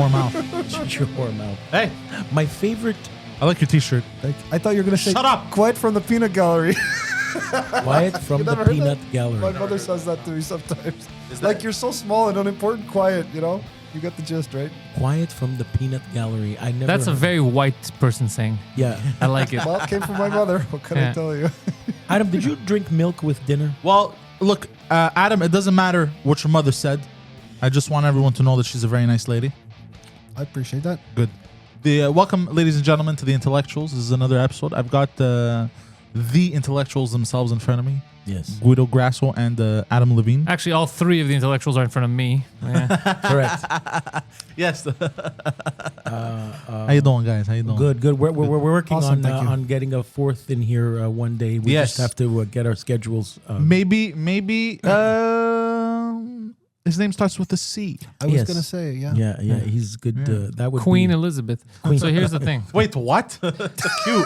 whore mouth. Shut your whore mouth. Hey, My favorite. I like your T-shirt. I thought you were going to say, Shut up. Quiet from the Peanut Gallery. Quiet from the never heard peanut My gallery. mother says that to me sometimes. Is Like, that- you're so small and unimportant, quiet, you know? You get the gist, right? Quiet from the peanut gallery. I never. That's a heard- very white person saying. Yeah. I like it. Well, it came from my mother. What can I Yeah. tell you? Adam, did you drink milk with dinner? Well, look, Adam, it doesn't matter what your mother said. I just want everyone to know that she's a very nice lady. I appreciate that. Good. Welcome, ladies and gentlemen, to the Intellectuals. This is another episode. I've got the intellectuals themselves in front of me. Yes. Guido Grasso and Adam Levine. Actually, all three of the intellectuals are in front of me. Yeah. Correct. Yes. How you doing, guys? How you doing? Good. We're working Awesome, thank you. on getting a fourth in here one day. We Yes. just have to get our schedules. Maybe. His name starts with a C. I was Yes. going to say, yeah. Yeah. He's good. That would Queen be, Elizabeth. So here's the thing. Wait, what? Cute.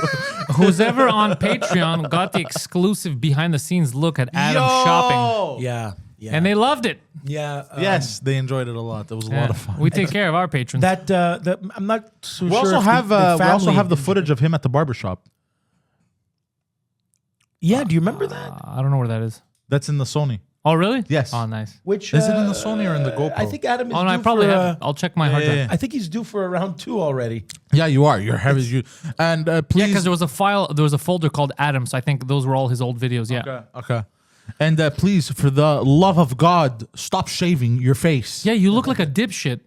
Who's ever on Patreon got the exclusive behind-the-scenes look at Adam shopping. Yeah. And they loved it. Yeah. Yes, they enjoyed it a lot. It was a lot of fun. We take care of our patrons. That I'm not so We sure. also if have the we also family- have the footage of him at the barbershop. Yeah. Do you remember that? I don't know where that is. That's in the Sony. Oh, really? Yes. Oh, nice. Which Is it in the Sony or in the GoPro? I think Adam is Oh, no, I due probably for, have it. I'll check my hard drive. yeah. I think he's due for a round 2 already. Yeah, you are. You're heavy. You and Yeah, please. because there was a file, there was a folder called Adam, so I think those were all his old videos. Yeah. Okay. And please, for the love of God, stop shaving your face. Yeah, you look like a dipshit.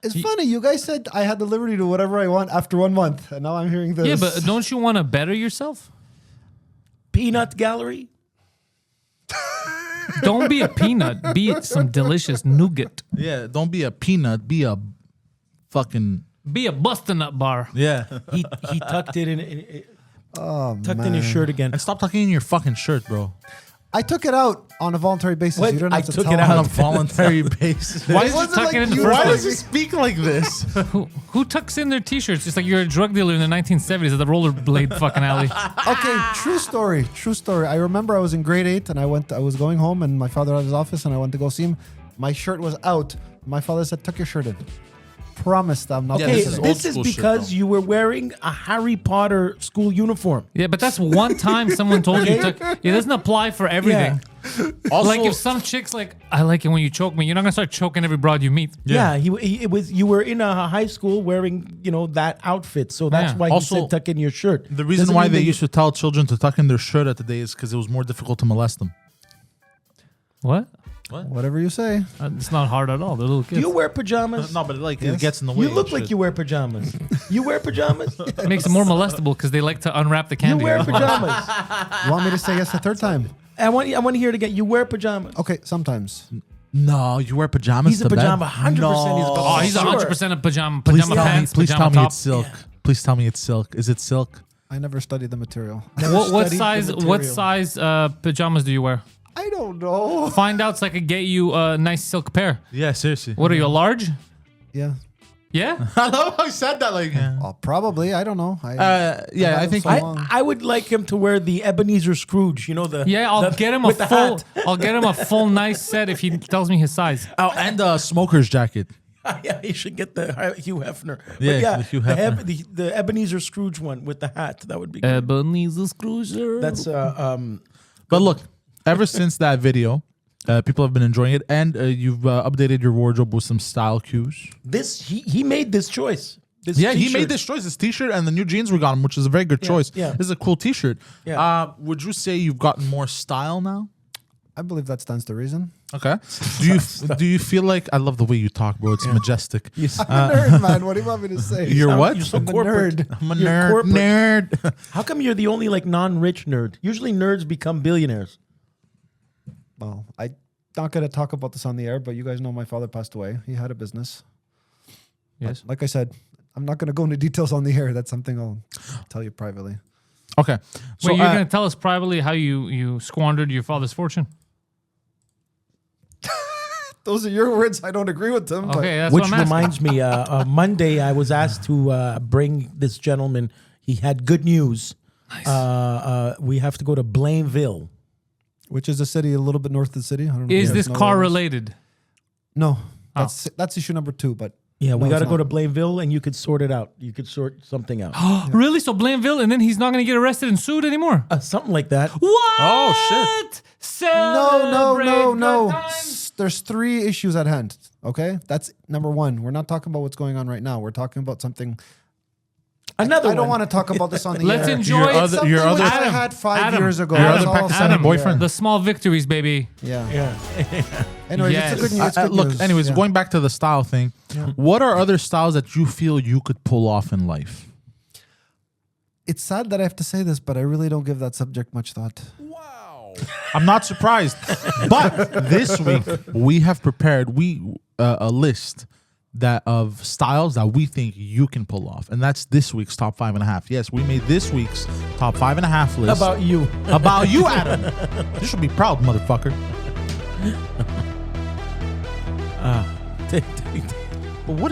It's funny. You guys said I had the liberty to do whatever I want after 1 month. And now I'm hearing this. Yeah, but don't you want to better yourself? Peanut gallery. Don't be a peanut. Be some delicious nougat. Yeah, don't be a peanut. Be a fucking Be a bust-a-nut bar. yeah. He tucked it in. Tucked in his man. shirt again. And stop tucking in your fucking shirt, bro. I took it out on a voluntary basis. What? You don't I have to took tell it me. out On a voluntary basis. Why It did you wasn't tuck like it in the you- first Why place? does he speak like this? Who tucks in their t-shirts? Just like you're a drug dealer in the 1970s at the rollerblade fucking alley. Okay, true story. I remember I was in grade 8 and I was going home and my father had his office and I went to go see him. My shirt was out. My father said, tuck your shirt in. Promised I'm not Yeah, Okay, this gonna is do it. old this is school shit, because bro. you were wearing a Harry Potter school uniform. Yeah, but that's one time someone told you. It doesn't apply for everything. Also, Like if some chick's like, I like it when you choke me, you're not gonna start choking every broad you meet. Yeah, it was. You were in a high school wearing, that outfit, so that's Yeah. why Also, you said tuck in your shirt. the reason Doesn't why mean they that used to tell children to tuck in their shirt at the day is because it was more difficult to molest them. What? Whatever you say. It's not hard at all. They're little Do kids. you wear pajamas? No, but it Yes. gets in the way. You look and like shit. you wear pajamas. You wear pajamas? It makes them more molestable because they like to unwrap the You candy. wear pajamas. You want me to say yes a third time? I want to hear it again. You wear pajamas. Okay, sometimes. No, you wear pajamas He's a to bed? pajama. 100% he's a Oh, he's Sure. 100% a pajama Please pajama tell me. pants, Please pajama tell me top. it's silk. Yeah. Please tell me it's silk. Is it silk? I never studied the material. What studied the size? What material. size pajamas do you wear? I don't know. Find out so I could get you a nice silk pair. Yeah, seriously. What are you, a large? Yeah. Yeah. I love how I said that. Like, Probably. I don't know. yeah, I think. so long. I would like him to wear the Ebenezer Scrooge. Yeah, I'll get him a with the full. hat. I'll get him a full nice set if he tells me his size. Oh, and a smoker's jacket. Yeah, he should get the Hugh Hefner. But Yeah, the Hugh Hefner. the Ebenezer Scrooge one with the hat. That would be good. Ebenezer Scrooge. That's But look, ever since that video, people have been enjoying it, and you've updated your wardrobe with some style cues. this. He made this choice. This Yeah, he t-shirt. made this choice. This T-shirt and the new jeans we got him, which is a very good choice. yeah. This is a cool T-shirt. Yeah. Would you say you've gotten more style now? I believe that stands to reason. Okay. Do you feel like I love the way you talk, bro? It's majestic. I'm a nerd, man. What do you want me to say? You're what? You're so I'm a corporate. nerd. I'm a You're nerd. corporate. Nerd. How come you're the only non-rich nerd? Usually nerds become billionaires. Well, I'm not going to talk about this on the air, but you guys know my father passed away. He had a business. Yes. Like I said, I'm not going to go into details on the air. That's something I'll tell you privately. Okay. So Wait, you're gonna tell us privately how you squandered your father's fortune? Those are your words. I don't agree with them. Okay, that's Which what I'm asking. reminds me, Monday I was asked to bring this gentleman. He had good news. Nice. We have to go to Blainville. Which is a city a little bit north of the city. I don't know if Is you guys this know car where it is. related? No. That's issue number 2. But Yeah, we No, got to it's go not. to Blainville, and you could sort it out. You could sort something out. Really? So Blainville, and then he's not going to get arrested and sued anymore? Something like that. What? Oh, shit. Celebrate No. good times. There's 3 issues at hand. Okay, that's number 1. We're not talking about what's going on right now. We're talking about something. Another I don't one. want to talk about this on the Let's air. enjoy Your it. other- Something your which other- I Adam, had 5 Adam, years ago. Your That's other all I'm Pakistani saying. boyfriend. The small victories, baby. Yeah. Yeah. Anyways, Yes. it's a good news. It's good Look, news. anyways, Yeah. going back to the style thing, what are other styles that you feel you could pull off in life? It's sad that I have to say this, but I really don't give that subject much thought. I'm not surprised. But this week we have prepared a list that of styles that we think you can pull off, and that's this week's top 5.5. Yes, we made this week's top 5.5 list About you. about you, Adam. You should be proud, motherfucker. But why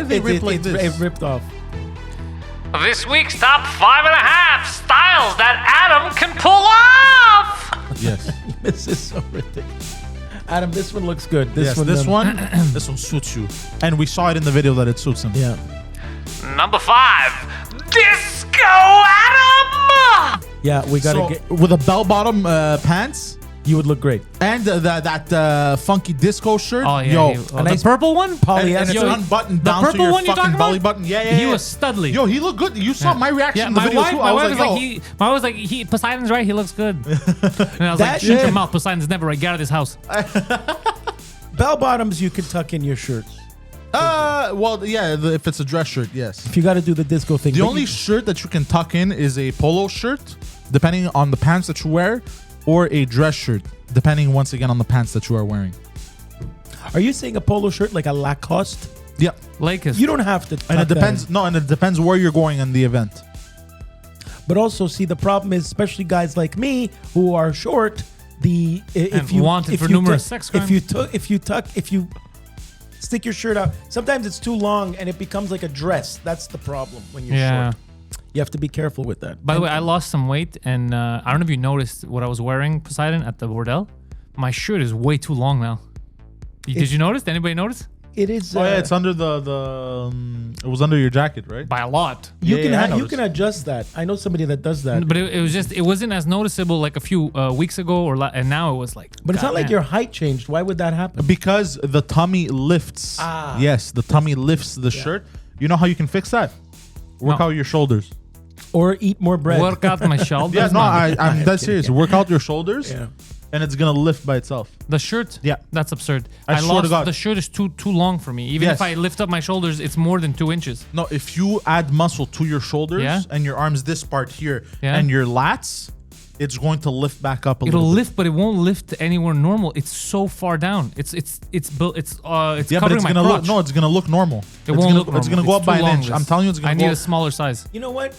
did they replay this? It ripped off. This week's top 5.5 styles that Adam can pull off. Yes. This is so ridiculous. Adam, this one looks good. This one suits you, and we saw it in the video that it suits him. Yeah. Number 5, Disco Adam. Yeah, we got to So get. with a bell-bottom pants You would look great. and that funky disco shirt. Oh yeah, yo, the nice purple one. and Polyester. it's unbuttoned the down to purple your one you're fucking talking belly about? button. Yeah. He was studly. Yo, he looked good. You saw my reaction Yeah, in the my video wife, too. my I was wife like, was yo. my wife was like, Poseidon's right. He looks good. And I was like, That- shut yeah. your mouth. Poseidon's never right. Get out of this house. Bell bottoms, you can tuck in your shirts. Well, yeah, if it's a dress shirt, yes. If you got to do the disco thing. The But only you- shirt that you can tuck in is a polo shirt, depending on the pants that you wear, or a dress shirt, depending once again on the pants that you are wearing. Are you saying a polo shirt like a Lacoste? Yeah, Lakers. You don't have to. and tuck it that depends. in. No, and it depends where you're going in the event. But also, see, the problem is, especially guys like me who are short. If you wanted if for you numerous tuck- sex if you stick your shirt out, sometimes it's too long and it becomes like a dress. That's the problem when you're Yeah. short. You have to be careful with that. By the way, I lost some weight, and I don't know if you noticed what I was wearing, Poseidon, at the bordel. My shirt is way too long now. Did you notice? Did anybody notice? It is. Oh yeah, it's under it was under your jacket, right? By a lot. You Yeah, can yeah, I you noticed. can adjust that. I know somebody that does that. But it wasn't as noticeable like a few weeks ago, and now it was like. But it's not like goddamn. your height changed. Why would that happen? Because the tummy lifts. Ah. Yes, the tummy lifts the shirt. You know how you can fix that? Work No. out your shoulders. Or eat more bread. Work out my shoulders. Yeah, no, man. I'm dead serious. Work out your shoulders, Yeah. and it's gonna lift by itself. The shirt. Yeah. That's absurd. I swear to God. The shirt is too long for me. Even Yes. if I lift up my shoulders, it's more than 2 inches. No, if you add muscle to your shoulders Yeah. and your arms, this part here, Yeah. and your lats, it's going to lift back up a It'll little bit. lift, but it won't lift anywhere normal. It's so far down. It's built. It's Yeah, but covering it's my gonna crotch. look. No, it's gonna look normal. It it's won't gonna, look normal. It's gonna go up too by an long, inch. this. I'm telling you, it's gonna I go need up. a smaller size. You know what?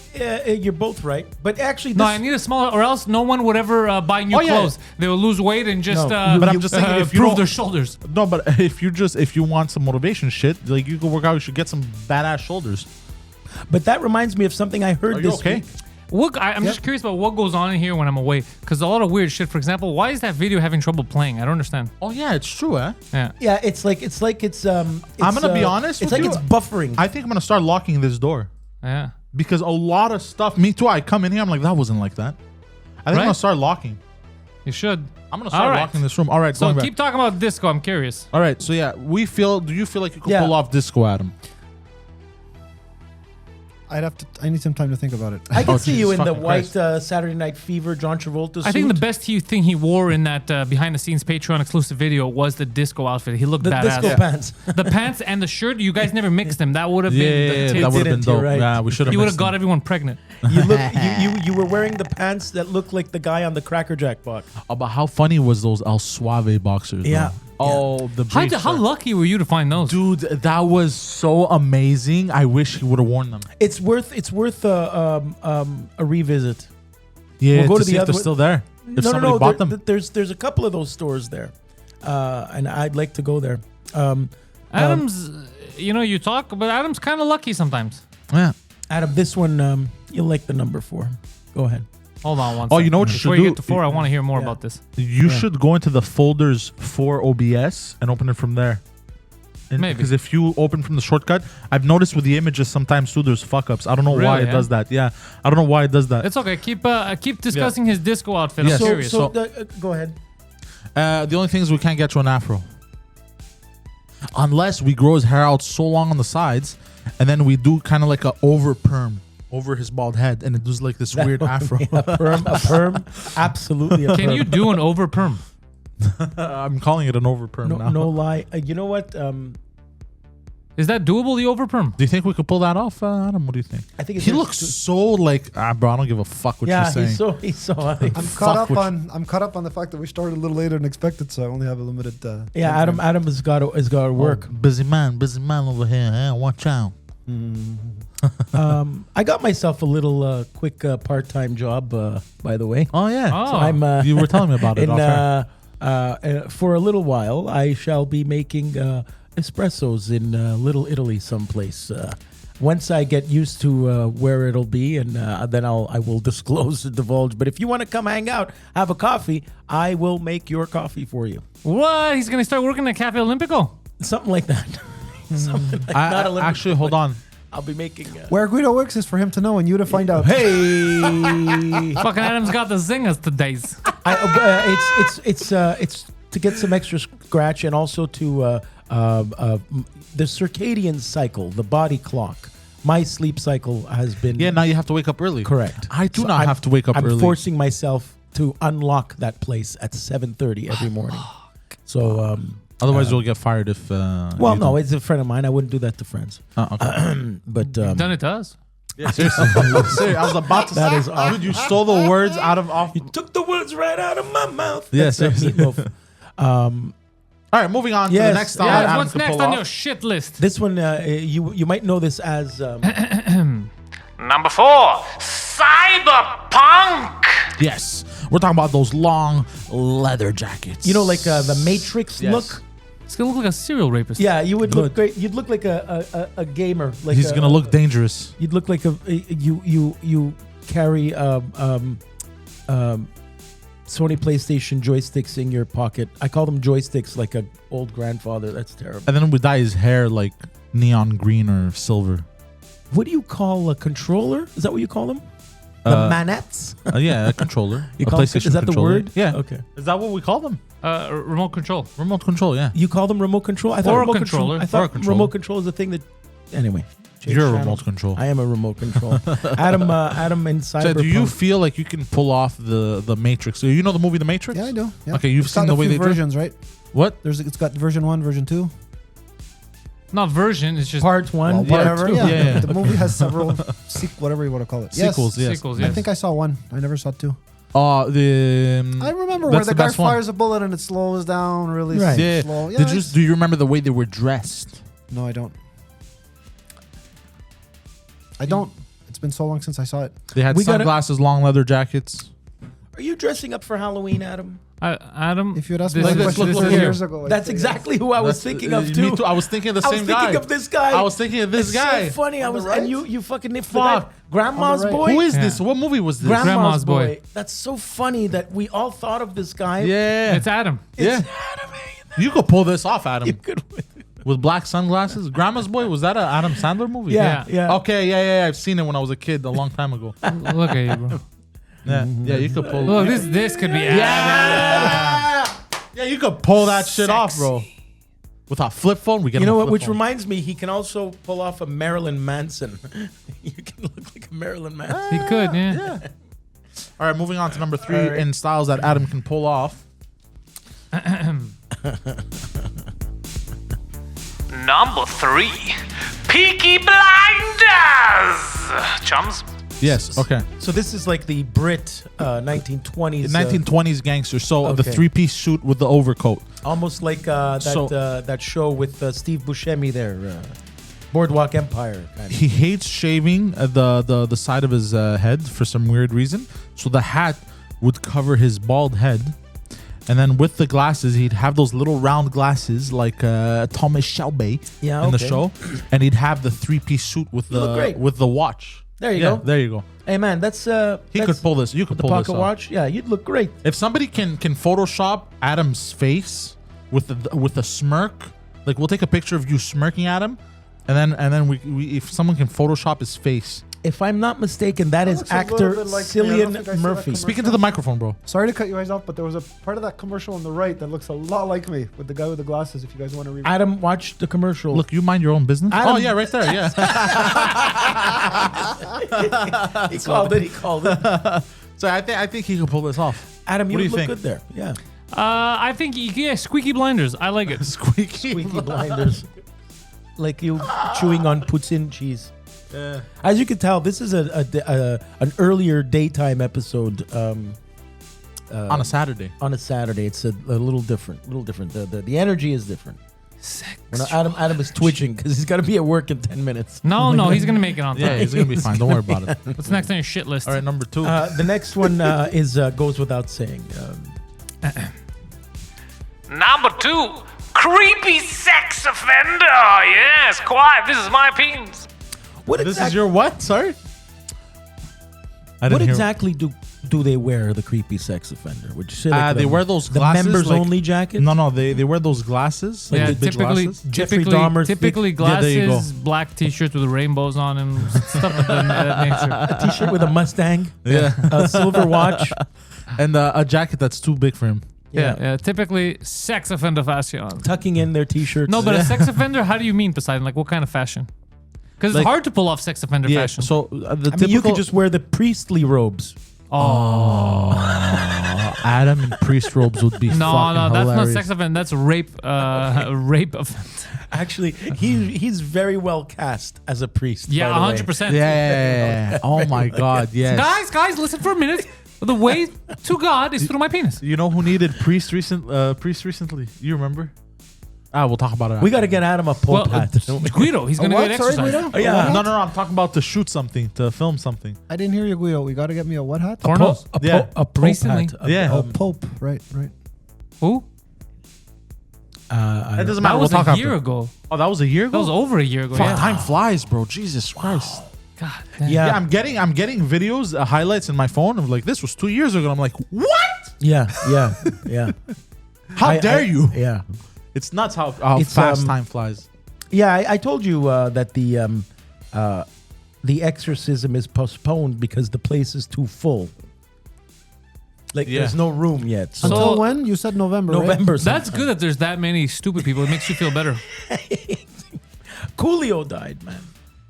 You're both right. But actually, No, this, I need a smaller, or else no one would ever buy new Oh, yeah. clothes. They will lose weight and just No, but I'm just saying, if you prove don't- their shoulders. No, but if you want some motivation shit, like you can work out, you should get some badass shoulders. but that reminds me of something I heard Are you this okay? week. I'm just curious about what goes on in here when I'm away, because a lot of weird shit. For example, why is that video having trouble playing? I don't understand. Oh yeah, it's true, eh? Yeah. Yeah, it's I'm gonna be honest It's with like you. it's buffering. I think I'm gonna start locking this door Yeah. because a lot of stuff. Me too. I come in here, I'm like, that wasn't like that. I think I'm Right? gonna start locking. You should. I'm gonna start All right. locking this room. All right, So going back. keep talking about disco. I'm curious. All right, so yeah, do you feel like you could Yeah. pull off disco, Adam? I need some time to think about it. I can Oh, see you Jesus in the fucking white Christ. Saturday Night Fever John Travolta suit. I think the best thing he wore in that behind the scenes Patreon exclusive video was the disco outfit. He looked the badass. disco pants. The pants and the shirt. You guys never mixed them. That would have been the tits. that would have been didn't, you're dope. right. Yeah, we should have. You would have got everyone pregnant. You were wearing the pants that looked like the guy on the Cracker Jack box. But how funny was those El Suave boxers? Yeah. though? Oh, the briefs How are- lucky were you to find those? Dude, that was so amazing. I wish he would have worn them. It's worth a revisit. Yeah, We'll go to see the if other they're one. still there. If somebody bought them. There's a couple of those stores there, and I'd like to go there. Adam's, you talk, but Adam's kind of lucky sometimes. Yeah. Adam, this one you'll like the number 4. Go ahead. Hold on one Oh, second. you know what you Before should you do? get to 4, I want to hear more Yeah. about this. You should go into the folders for OBS and open it from there. Maybe. Because if you open from the shortcut, I've noticed with the images sometimes too, there's fuck ups. I don't know why Really, it yeah? does that. Yeah, I don't know why it does that. It's okay. Keep discussing his disco outfit. Yes. I'm curious. Go ahead. The only thing is we can't get you an afro. Unless we grow his hair out so long on the sides, and then we do kind of like a over perm over his bald head, and it does like this weird afro. A perm, absolutely. A Can perm. you do an over perm? I'm calling it an over perm now. No lie. You know what? Is that doable? The over perm? Do you think we could pull that off, Adam? What do you think? I think it's He looks so like, bro, I don't give a fuck what you're saying. he's so. I'm Fuck caught up on the fact that we started a little later than expected, so I only have a limited. Yeah, time frame. Adam has got to work. Busy man over here. Huh? Watch out. I got myself a little quick part-time job, by the way. Oh yeah. Oh. So I'm. You were telling me about it. For a little while, I shall be making espressos in Little Italy, someplace. Once I get used to where it'll be, and then I will disclose and divulge. But if you want to come hang out, have a coffee, I will make your coffee for you. What? He's gonna start working at Cafe Olimpico? Something like that. Something like not Olympic, actually, hold on. I'll be making. Where Guido works is for him to know and you to find out. Hey. Fucking Adam's got the zingers today's. It's to get some extra scratch and also to the circadian cycle, the body clock. My sleep cycle has been Yeah, now you have to wake up early. correct. I do So not have to wake up I'm early. forcing myself to unlock that place at 7:30 every morning. So Otherwise, you'll get fired if. well, you no, don't. it's a friend of mine. I wouldn't do that to friends. Okay. But Done it to us. Yeah, seriously. Seriously, I was about to That say, is awful. dude, you stole the words out of off. you took the words right out of my mouth. Yeah, That's, seriously. Meatloaf. All right, moving on to Yes, the next style. yeah, that Adam what's can next pull on off. your shit list? This one, you might know this as Number 4, Cyberpunk. Yes, we're talking about those long leather jackets. like the Matrix Yes. look. It's gonna look like a serial rapist. Yeah, you would Good. look great. You'd look like a gamer. Like He's gonna look dangerous. You'd look like you carry Sony PlayStation joysticks in your pocket. I call them joysticks, like a old grandfather. That's terrible. And then we dye his hair like neon green or silver. What do you call a controller? Is that what you call them? The manettes? Yeah, a controller. You a call them, PlayStation is that the controller. word? Yeah. Okay. Is that what we call them? Remote control. Remote control. Yeah. You call them remote control? I thought Or a remote controller. I Or a thought controller. remote control is a thing that. Anyway. change You're a channels. remote control. I am a remote control. Adam in So Cyberpunk. do you feel like you can pull off the Matrix? You know the movie The Matrix? Yeah, I do. Yeah. Okay, you've It's seen got the a way few they do it? versions, right? What? It's got version 1, version 2. Not version. It's just Part one, Well, part whatever. two. Yeah. Yeah. The movie has several whatever you want to call it. Sequels, yes. sequels. I Yes. think I saw 1. I never saw 2. I I remember where That's the the guy best one. fires a bullet and it slows down really Right. Yeah. slow. Yeah, Do you remember the way they were dressed? No, I don't. I don't. It's been so long since I saw it. They had We gotta- sunglasses, long leather jackets. Are you dressing up for Halloween, Adam? Adam, If you had asked me this- that Like, question look 4 here. years ago, I'd That's say exactly who I was That's- thinking of me too. too. I was thinking of the I was same thinking guy. of this guy. I was thinking of this It's guy. so funny. I On the was, right? and you fucking Fuck. Grandma's right. boy. Who is Yeah. this? What movie was this? Grandma's Grandma's Boy? boy? That's so funny that we all thought of this guy. Yeah. it's Adam. yeah. You could pull this off, Adam. You could. With black sunglasses. Grandma's Boy, was that an Adam Sandler movie? Yeah, yeah. Okay, yeah. I've seen it when I was a kid a long time ago. Look at you, bro. Yeah, yeah, you could pull. Look, this could be Adam. Yeah, you could pull that shit off, bro. With a flip phone, we get You him know a what? flip Which phone. reminds me, he can also pull off a Marilyn Manson. You can look like a Marilyn Manson. He could, yeah. All right, moving on to number 3 All right. in styles that Adam can pull off. Number 3, Peaky Blinders. Chums? Yes. Okay. So this is like the Brit 1920s. 1920s gangster. So the okay. 3-piece suit with the overcoat. Almost like that show with Steve Buscemi there, Boardwalk Empire. Kind of. He hates shaving the side of his head for some weird reason. So the hat would cover his bald head. And then with the glasses, he'd have those little round glasses like Thomas Shelby Yeah, in the okay. show. And he'd have the 3-piece suit with look great. the watch. There you Yeah, go. there you go. Hey man, that's He could pull this. You could the pull this pocket off. watch. Yeah, you'd look great. If somebody can Photoshop Adam's face with a smirk, Like we'll take a picture of you smirking at him, and then we if someone can Photoshop his face. If I'm not mistaken, that is looks a little actor bit like me. I don't Cillian think I saw that Murphy. commercial. Speaking to the microphone, bro. Sorry to cut you guys off, but there was a part of that commercial on the right that looks a lot like me with the guy with the glasses. If you guys want to read, Adam, watch the commercial. Look, you mind your own business. Adam- Oh yeah, right there. Yeah. he called it. He called it. So I think he can pull this off. Adam, What you do you look think? good there. Yeah. I think Squeaky Blinders. I like it. Squeaky. Peaky Blinders. Like you chewing on poutine cheese. As you can tell, this is an earlier daytime episode On a Saturday. on a Saturday. It's a little different. The energy is different. When Adam is twitching because he's got to be at work in 10 minutes. No, he's gonna make it on time. Yeah, he's gonna be fine. Don't worry about it. What's next on your shit list? All right, number 2. The next one is goes without saying. Number 2, creepy sex offender. Yes, quiet. This is my penis. What This is your what? Sorry. I didn't hear- exactly do they wear, the creepy sex offender? Would you say They wear those the glasses, members like- only jacket? No, they wear those glasses. Like Yeah, those big typically, glasses. Jeffrey Dahmer's typically Yeah, there you glasses, black T-shirts with rainbows on them, stuff of that nature. A t-shirt with a Mustang, Yeah, a silver watch. and a jacket that's too big for him. Yeah, typically sex offender fashion. tucking in their t-shirts. No, but a sex offender. How do you mean, Poseidon? Like what kind of fashion? Because Like- it's hard to pull off sex offender Yeah. fashion. So the I typical mean, you could just wear the priestly robes. Adam in priest robes would be no, fucking that's not hilarious. sex offender. That's rape. Rape offense. Actually, he's very well cast as a priest. Yeah, by the way. 100%. Yeah. Oh my God. Yes. Guys, listen for a minute. The way to God is through my penis. You know who needed priest recently? You remember? We'll talk about it. We got to get Adam a Pope hat. Guido, he's gonna what? get Sorry, exercise. Guido? Oh, yeah. No. I'm talking about to shoot something, to film something. I didn't hear you, Guido. We got to get me a what hat? Pornos. A Pope Recently. hat. Yeah. Oh, Pope. Right. Who? It doesn't That matter. was we'll a talk year after. ago. Oh, that was a year ago. That was over a year ago. Fuck, Yeah. time flies, bro. Jesus Christ. God damn. Yeah. Yeah, I'm getting videos, highlights in my phone of like this was 2 years ago. And I'm like, what? Yeah. How dare you? Yeah. It's nuts how It's, fast time flies. Yeah, I told you that the exorcism is postponed because the place is too full. Like Yeah. there's no room yet. So Until when? You said November. Right? November. That's good that there's that many stupid people. It makes you feel better. Coolio died, man.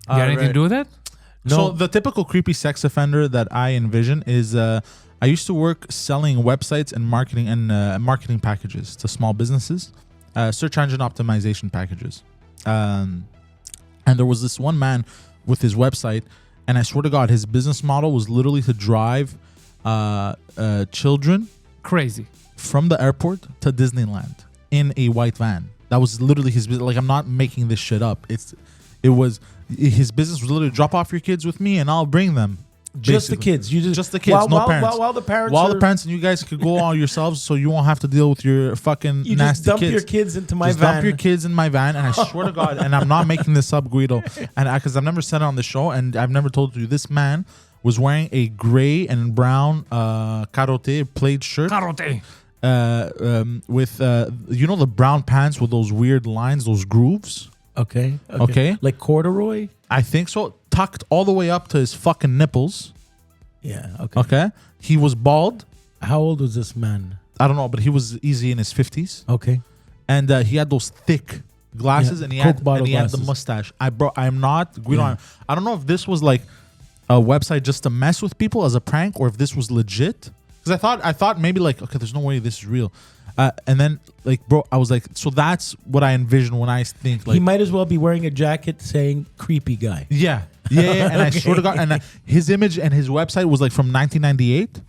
You got anything to do with that? So the typical creepy sex offender that I envision is I used to work selling websites and marketing packages to small businesses, search engine optimization packages. And there was this one man with his website, and I swear to God, his business model was literally to drive children Crazy. from the airport to Disneyland in a white van. That was literally his business. Like, I'm not making this shit up. His business was literally drop off your kids with me and I'll bring them. Just the basically. kids. You Just the kids, no parents. While the parents While are, the parents and you guys could go all yourselves, so you won't have to deal with your fucking you nasty just dump kids. your kids into my Just van. dump your kids in my van, and I swear to God, and I'm not making this up, Guido, and because I've never said it on the show, and I've never told you, this man was wearing a gray and brown carote plaid shirt Carote. with the brown pants with those weird lines, those grooves. Okay. Like corduroy. I think so. Tucked all the way up to his fucking nipples. Yeah. Okay. Okay. He was bald. How old was this man? I don't know, but he was easy in his 50s. Okay. And he had those thick glasses, Yeah, and he Coke had bottle the glasses. mustache. I'm not Guido. Yeah. I don't know if this was like a website just to mess with people as a prank, or if this was legit. Because I thought maybe like, okay, there's no way this is real. And then like, bro, I was like, so that's what I envision when I think like He might as well be wearing a jacket saying "creepy guy." Yeah. And I swear to God, and his image and his website was like from 1998,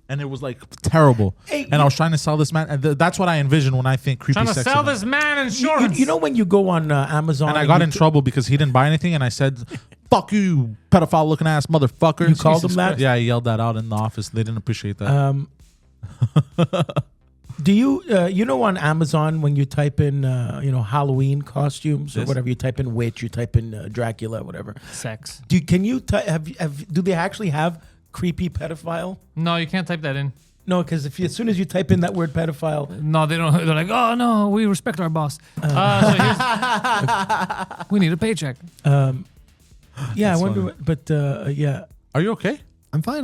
and it was like terrible. Hey, and I was trying to sell this man, and that's what I envision when I think creepy Trying to sex sell event. this man insurance. You know when you go on Amazon And I got you in trouble because he didn't buy anything, and I said, "Fuck you, pedophile looking ass motherfucker." You called him that? Yeah, I yelled that out in the office. They didn't appreciate that. Do you on Amazon when you type in Halloween costumes or Yes. whatever, you type in witch, you type in Dracula, whatever. Sex. Do they actually have creepy pedophile? No, you can't type that in. No, because as soon as you type in that word pedophile, No, they don't. They're like, oh no, we respect our boss. We need a paycheck. yeah, I wonder. But yeah, Are you okay? I'm fine.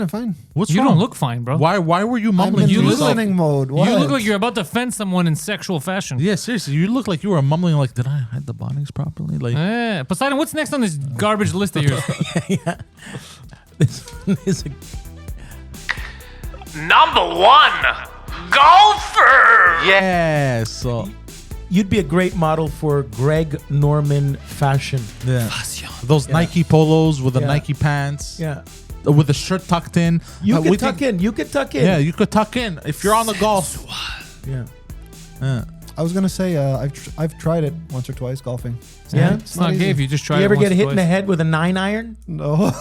What's You wrong? don't look fine, bro. Why were you I'm mumbling in to yourself? listening mode. What? You look like you're about to offend someone in sexual fashion. Yeah, seriously, you look like you were mumbling. Like, did I hide the bodies properly? Like, Yeah. Poseidon, what's next on this garbage list of yours? this is a Number 1, golfer. yeah. So You'd be a great model for Greg Norman fashion. yeah, those Nike polos with the Yeah. Nike pants. Yeah. With the shirt tucked in. You we could tuck think- in. You could tuck in. Yeah, you could tuck in if you're on the golf. Yeah. I was gonna say I've tried it once or twice golfing. Yeah? It's not gay if you just try You it ever once get or hit in the twice. head with a 9-iron? No,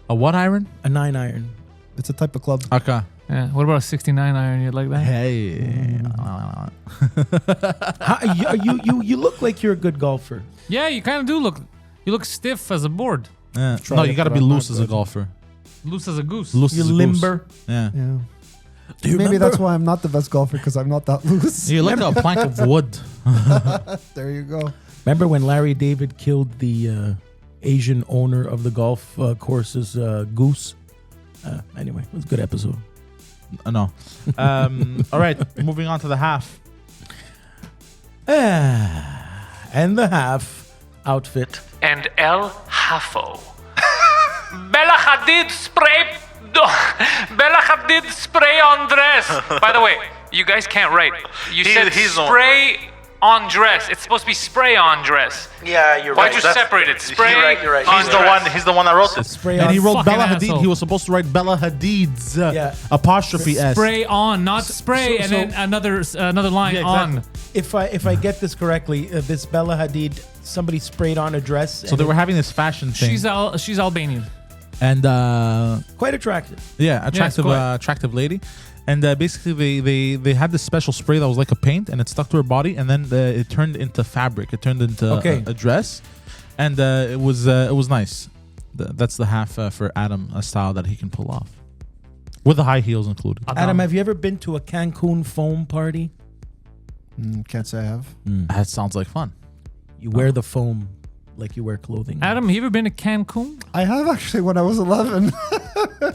A what iron? A 9-iron. it's a type of club. Okay. Yeah. What about a 69 iron? You like that? Hey. You look like you're a good golfer. Yeah, you kind of do look. You look stiff as a board, Yeah. Tried No, it, you got to but be I'm loose not as a good. golfer. loose as a goose. Loose You're as a goose. limber. Yeah. Yeah. Do you Maybe remember? that's why I'm not the best golfer because I'm not that loose. You're like a plank of wood. There you go. Remember when Larry David killed the Asian owner of the golf course's goose? Anyway, it was a good episode. No. All right. Moving on to the half. And the half outfit. And El Hafo. Bella Hadid spray. Bella Hadid spray on dress. By the way, you guys can't write. You said he's on- spray on dress. It's supposed to be spray on dress. Yeah, you're Why'd right. you That's- separate it? Spray You're right. on He's the dress. one. He's the one that wrote it. Spray And on. he wrote fucking Bella asshole. Hadid. He was supposed to write Bella Hadid's Yeah. apostrophe S. Spray on, not spray, so- and then another line Yeah, on. exactly. If I get this correctly, this Bella Hadid, somebody sprayed on a dress. So they were having this fashion thing. She's Albanian. and quite attractive. yeah, attractive quite. attractive lady. And basically they had this special spray that was like a paint and it stuck to her body and then it turned into fabric. It turned into a dress. And it was nice. That's the half for Adam, a style that he can pull off. With the high heels included. Adam, have you ever been to a Cancun foam party? Can't say I have. That sounds like fun. You wear the foam like you wear clothing. Adam, you ever been to Cancun? I have actually when I was 11.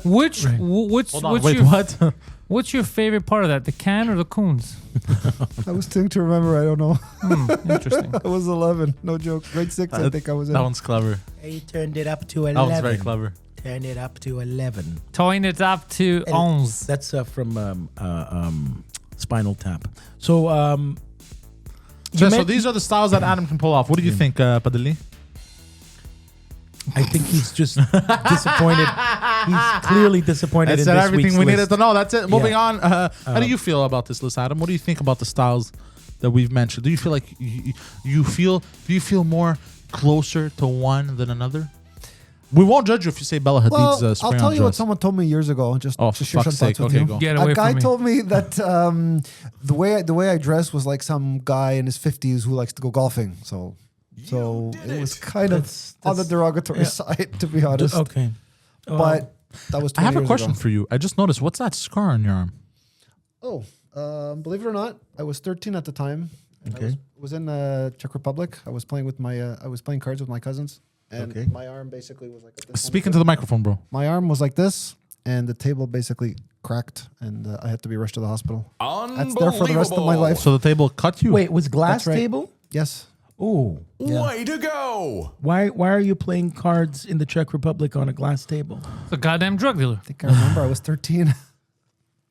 What's Hold on, what's wait, your what? what's your favorite part of that? The can or the coons? I was thinking to remember. I don't know. Interesting. I was 11. No joke. Grade 6, I think I was in. That one's clever. He turned it up to 11. That was very clever. Turn it up to 11. Toying it up to 11. That's from Spinal Tap. So, So these are the styles that Adam can pull off. What do you think, Padali? I think he's just disappointed. He's clearly disappointed That's in this everything week's we list. needed to know. That's it. Moving Yeah. on. How do you feel about this list, Adam? What do you think about the styles that we've mentioned? Do you feel like you feel more closer to one than another? We won't judge you if you say Bella Hadid's Well, spray I'll on tell you what dress. someone told me years ago. Just Oh, to for share some fuck's sake. thoughts with Okay, you. go. Get away A guy from me. told me that the way I dress was like some guy in his 50s who likes to go golfing. So it was kind of on the derogatory side, to be honest. Okay. But that was 20 I have a years question ago. for you. I just noticed. What's that scar on your arm? Oh, believe it or not, I was 13 at the time. And Okay. I was in Czech Republic. I was playing with I was playing cards with my cousins, and Okay. my arm basically was like this. Speaking to the microphone, bro. My arm was like this, and the table basically cracked, and I had to be rushed to the hospital. That's there for the rest of my life. So the table cut you. Wait, was glass That's right. table? Yes. Oh. Way to go! Why are you playing cards in the Czech Republic on a glass table? It's a goddamn drug dealer. I think I remember I was 13.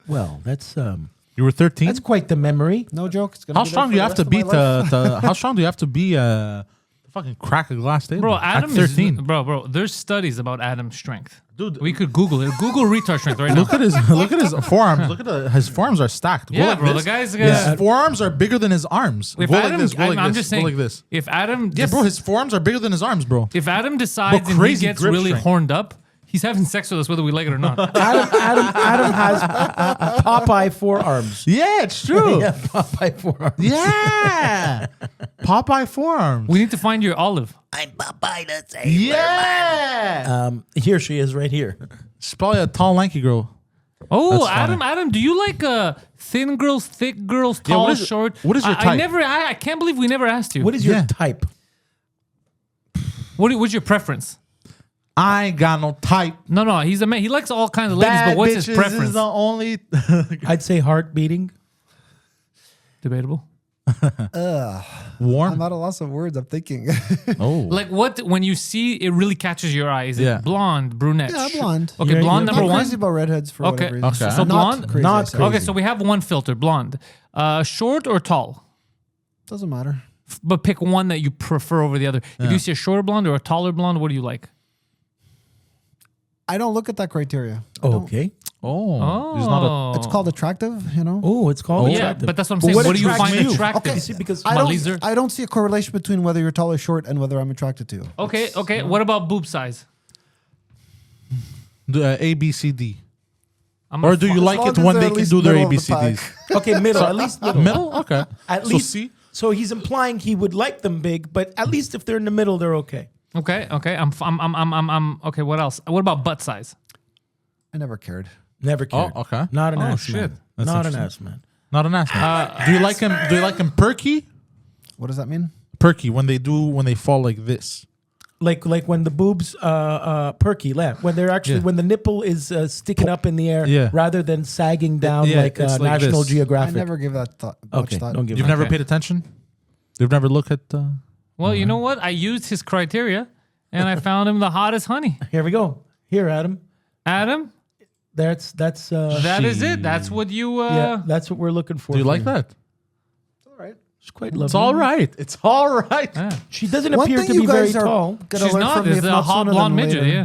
Well, that's You were 13. that's quite the memory. No joke. It's gonna How be there strong for do you the have to rest of be my life. to how strong do you have to be to fucking crack a glass table? Bro, At Adam 13. is bro. There's studies about Adam's strength. Dude, We could Google it. Google retard strength right now. look at his forearms. Look at his forearms are stacked. Go Yeah, like bro. this. The guy's His forearms are bigger than his arms. If Go like Adam, this. Go like I'm this. just saying. Go like this. If Adam, Yeah, bro. His forearms are bigger than his arms, bro. if Adam decides and he crazy gets grip really strength. horned up, he's having sex with us whether we like it or not. Adam has Popeye forearms. Yeah, it's true. Yeah, Popeye forearms. Yeah. Popeye forearms. We need to find your olive. I'm Popeye the Yeah. Here she is, right here. She's probably a tall, lanky girl. Oh, That's funny. Adam, do you like thin girls, thick girls, tall, what is- short? what is your I type? I can't believe we never asked you. What is your Yeah. type? What's your preference? I ain't got no type. No, he's a man. He likes all kinds of ladies, but what's his bitches preference? is the only. I'd say heart beating. Debatable. Warm. I'm out of lots of words. I'm thinking. Oh. Like what? When you see it, really catches your eye. Is Yeah. it blonde, brunette? Yeah, blonde. Okay, You're- blonde you're number Not one. crazy about redheads for Okay. whatever reason. Okay. So Not blonde. crazy, Not I say. crazy. Okay, so we have one filter, blonde. Short or tall? Doesn't matter. But pick one that you prefer over the other. If you see a shorter blonde or a taller blonde, what do you like? I don't look at that criteria. Okay. Oh. He's not a. It's called attractive, you know? Oh, it's called Yeah, attractive. but that's what I'm But saying. what What do you attracts find you? attractive? You see, because I Malizer? don't see a correlation between whether you're tall or short and whether I'm attracted to you. Okay. What about boob size? A, B, C, D. I'm Or a do you fu- like long it as when they're they at can least do their middle A, of B, the C, Ds? pack. okay, middle, at least middle. Middle? Okay. At So least. C? So he's implying he would like them big, but at least if they're in the middle, they're okay. Okay. I'm okay. What else? What about butt size? I never cared. Never cared. Oh, okay. Not an Oh, ass shit. man. That's Not an interesting. ass man. Not an ass man. Do you like him? Do you like him perky? What does that mean? Perky when they fall like this. Like when the boobs perky, when they're actually Yeah. when the nipple is sticking up in the air Yeah. rather than sagging down Yeah, like it's like National this. I Geographic. never give that thought. Much Okay, thought. don't give. You've a- never Okay. paid attention. You've never looked at. Well, you know what? I used his criteria, and I found him the hottest honey. Here we go. Here, Adam. Adam, That's that is it. That's what you. yeah. That's what we're looking for. Do you for like that? It's quite lovely. It's all right. It's all right. Yeah. She doesn't One appear thing to you be very guys are tall. gonna She's learn not. from me It's if a not hot sooner blonde than midget. later.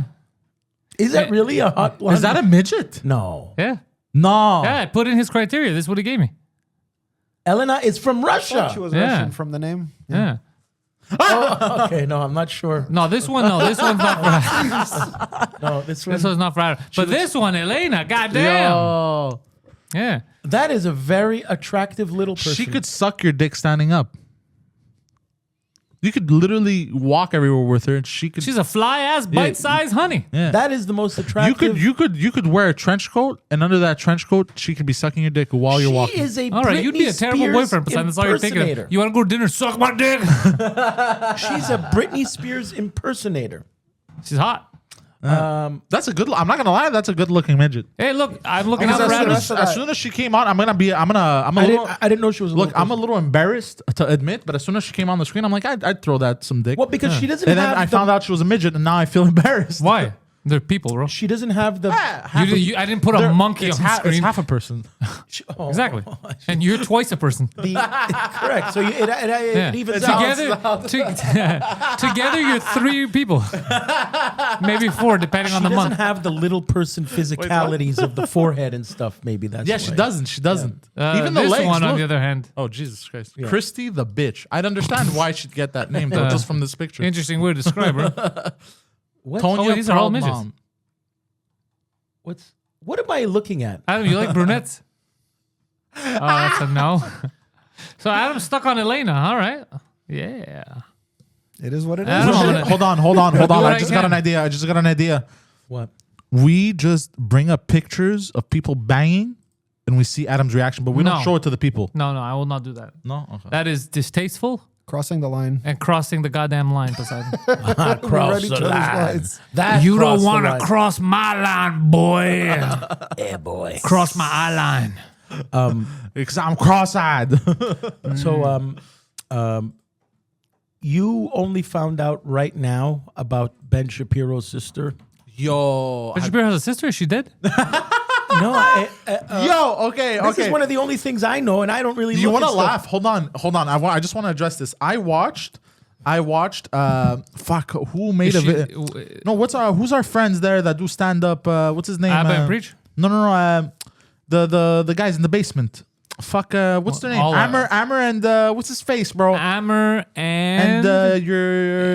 Yeah. Is that really a hot blonde? Is that a midget? no? Yeah. No. Yeah. I put in his criteria. This is what he gave me. Elena is from I thought she Russia. was Yeah. Russian from the name. Yeah. Okay, no, I'm not sure. No, this one. No, this one's not for. No, this one. This one's not for Adam. But this one, Elena. Goddamn. Yo. Yeah. That is a very attractive little person. She could suck your dick standing up. You could literally walk everywhere with her, and she could. She's a fly ass, bite sized honey. yeah. That is the most you attractive. could wear a trench coat, and under that trench coat, she could be sucking your dick while you're She walking. is a All right, you'd be a Britney terrible Spears boyfriend, Poseidon. That's all you're thinking. impersonator. You want to go to dinner? Suck my dick. She's a Britney Spears impersonator. She's hot. That's a good. I'm not gonna lie. That's a good looking midget. Hey, look, I'm looking out Because for as soon Adam. as, as soon as she came on, I'm a little. I didn't know she was. A Look, little I'm a person. little embarrassed to admit, but as soon as she came on the screen, I'm like, I'd throw that some dick. Well, because she doesn't and then have. I found out she was a midget, and now I feel embarrassed. Why? They're people, bro. she doesn't have the. I didn't put a monkey on the It's screen. half a person. Oh, Exactly. And you're twice a person. correct. So it Yeah. evens out. Together, you're 3 people. Maybe 4, depending She on the doesn't month. have the little person physicalities of the forehead and stuff. Maybe that's Yeah, why. she doesn't. She doesn't. Even the this legs. one, on look. the other hand, Oh Jesus Christ, Christy the bitch. I'd understand why she'd get that name though, just from this picture. interesting way to describe her. Tonya Oh, wait, these are all Proud midgets. Mom. What am I looking at? Adam, you like brunettes? Oh, that's a no. So Adam's stuck on Elena. All right. Yeah. It is what it is. Adam, I'm gonna- Hold on. Do what I I just got can. an idea. I just got an idea. What? We just bring up pictures of people banging, and we see Adam's reaction, but we No. don't show it to the people. No, I will not do that. No. Okay. That is distasteful Crossing the line. and crossing the goddamn line, Poseidon. Cross ready the to those line. lines. That You don't crossed the want to line. cross my line, boy. Yeah, boy. Cross my eye line. Because I'm cross-eyed. So, you only found out right now about Ben Shapiro's sister. Yo. But Shapiro has a sister. Is she dead? No, Okay. this is one of the only things I know, and I don't really. You want to laugh? Hold on. I just want to address this. I watched. Fuck. Who made Is a video? No. Who's our friends there that do stand up? What's his name? Abba and Preach? No. The guys in the basement. Fuck. What's their name? All, Ammer and what's his face, bro? Amber And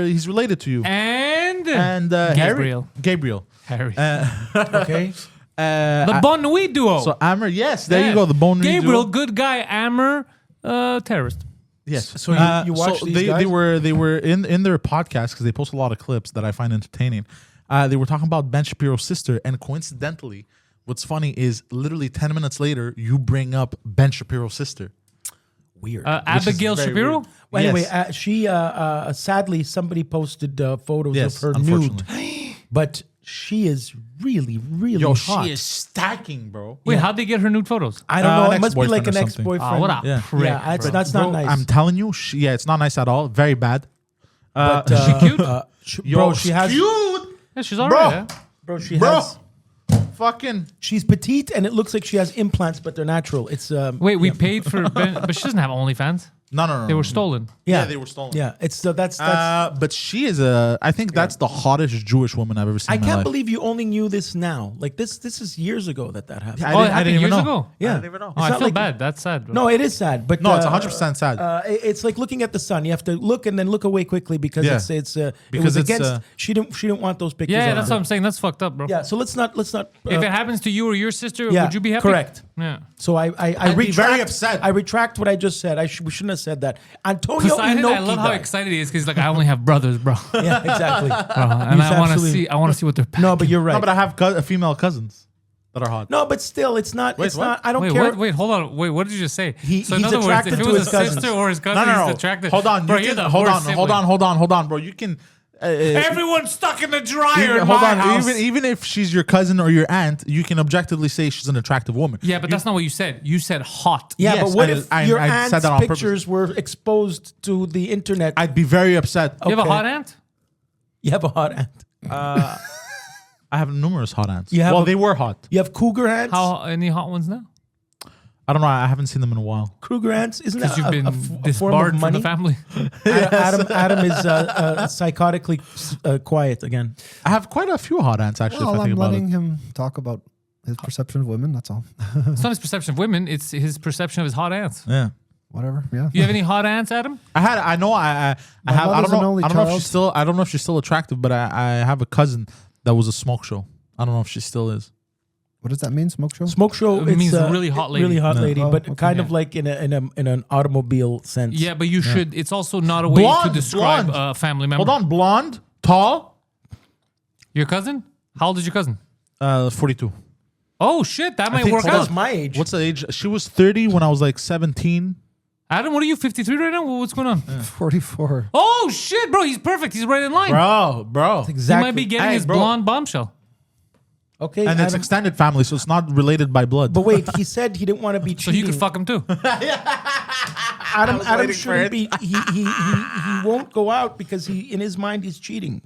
he's related to you. and Harry? Gabriel. Harry. Harry. Okay. The Bon Nuit duo. So Ammer, yes, there Yeah. you go. The Bone Nuit Gabriel, duo. good guy. Amber, terrorist. Yes. So you watched these they guys? they were in their podcast because they post a lot of clips that I find entertaining. They were talking about Ben Shapiro's sister, and coincidentally, What's funny is literally 10 minutes later, you bring up Ben Shapiro's sister. Weird. Abigail very Shapiro? weird. Well, anyway, Yes. she sadly somebody posted photos Yes, of her nude, unfortunately. but she is really, really Yo, hot. she is stacking, bro. Wait, how'd they get her nude photos? I don't know. an It must be like ex-boyfriend an or something. ex-boyfriend. What a Yeah. prick. Yeah, bro. that's not Bro, nice. I'm telling you, it's not nice at all. Very bad. But, Is she cute? bro, she has. cute. Yeah, she's all right. Yeah. Bro, she Bro. has. Fucking. She's petite, and it looks like she has implants, but they're natural. It's Wait, we paid for Ben, but she doesn't have OnlyFans. No. They were stolen. Yeah, they were stolen. Yeah, it's so that's. But she is I think that's the hottest Jewish woman I've ever seen I in my can't life. believe you only knew this now. Like this is years ago that happened. I Oh, it didn't happened even years know. ago? Yeah. I didn't even know. Oh, I not feel like- bad. That's sad. Bro. No, it is sad, but No, it's 100% sad. It's like looking at the sun. You have to look and then look away quickly because Yeah. it Because was it's, against. She didn't want those pictures. Yeah, on that's her. what I'm saying. That's fucked up, bro. Yeah, so let's not. If it happens to you or your sister, Yeah, would you be happy? correct. Yeah. So I I'd be retract, very upset. I retract what I just said. We shouldn't have said that. Antonio Poseidon, I Inoki love how died. excited he is because like I only have brothers, bro. Yeah, exactly. And He's I want to absolutely- see. I want to see what they're. No, but you're right. No, but I have female cousins that are hot. No, but still, it's not. Wait, it's what? not. I don't Wait, care. what? Wait, hold on. Wait, what did you just say? He's in other words, attracted if it to was his a cousins. sister or his cousin, No. he's attracted. Hold on. Bro, You you're can, the hold worst on. Hold on, bro. You can. Everyone's stuck in the dryer. Even, in hold my on. house. Even if she's your cousin or your aunt, you can objectively say she's an attractive woman. Yeah, but that's not what you said. You said hot. Yeah, Yes, but what I- if I- your I said aunt's that on purpose. pictures were exposed to the internet? I'd be very upset. You have a Okay. hot aunt? You have a hot aunt. I have numerous hot aunts. You have Well, a- they were hot. You have cougar aunts. How any hot ones now? I don't know. I haven't seen them in a while. Cougar aunts? Isn't that Because you've been a form of disbarred from money? the family. Adam is psychotically quiet again. I have quite a few hot aunts actually. Well, if I I'm think about letting it. him talk about his perception of women. That's all. It's not his perception of women. It's his perception of his hot aunts. Yeah. Whatever. Yeah. You have any hot aunts, Adam? I have. I have. I mother's don't an know. only I don't know if child. she's still. I don't know if she's still attractive, but I have a cousin that was a smoke show. I don't know if she still is. What does that mean? Smoke show? Smoke show. It It's means really hot lady. Really hot No. lady, Oh, but okay. kind of Yeah. like in an automobile sense. Yeah, but you should. It's also not a way to Blonde, describe blonde. a family member. Hold on, blonde, tall, Your cousin? How old is your cousin? 42. Oh shit, that might think- work hold That's out. my age. What's the age? She was 30 when I was like 17. Adam, what are you? 53 right now? What's going on? 44. Oh shit, bro, he's perfect. He's right in line. Bro. He exactly? might be getting Hey, his bro. blonde bombshell. Okay, And it's Adam, extended family, so it's not related by blood. but wait, he said he didn't want to be So cheating. you could fuck him too. Adam waiting for shouldn't it. be. He won't go out because in his mind he's cheating.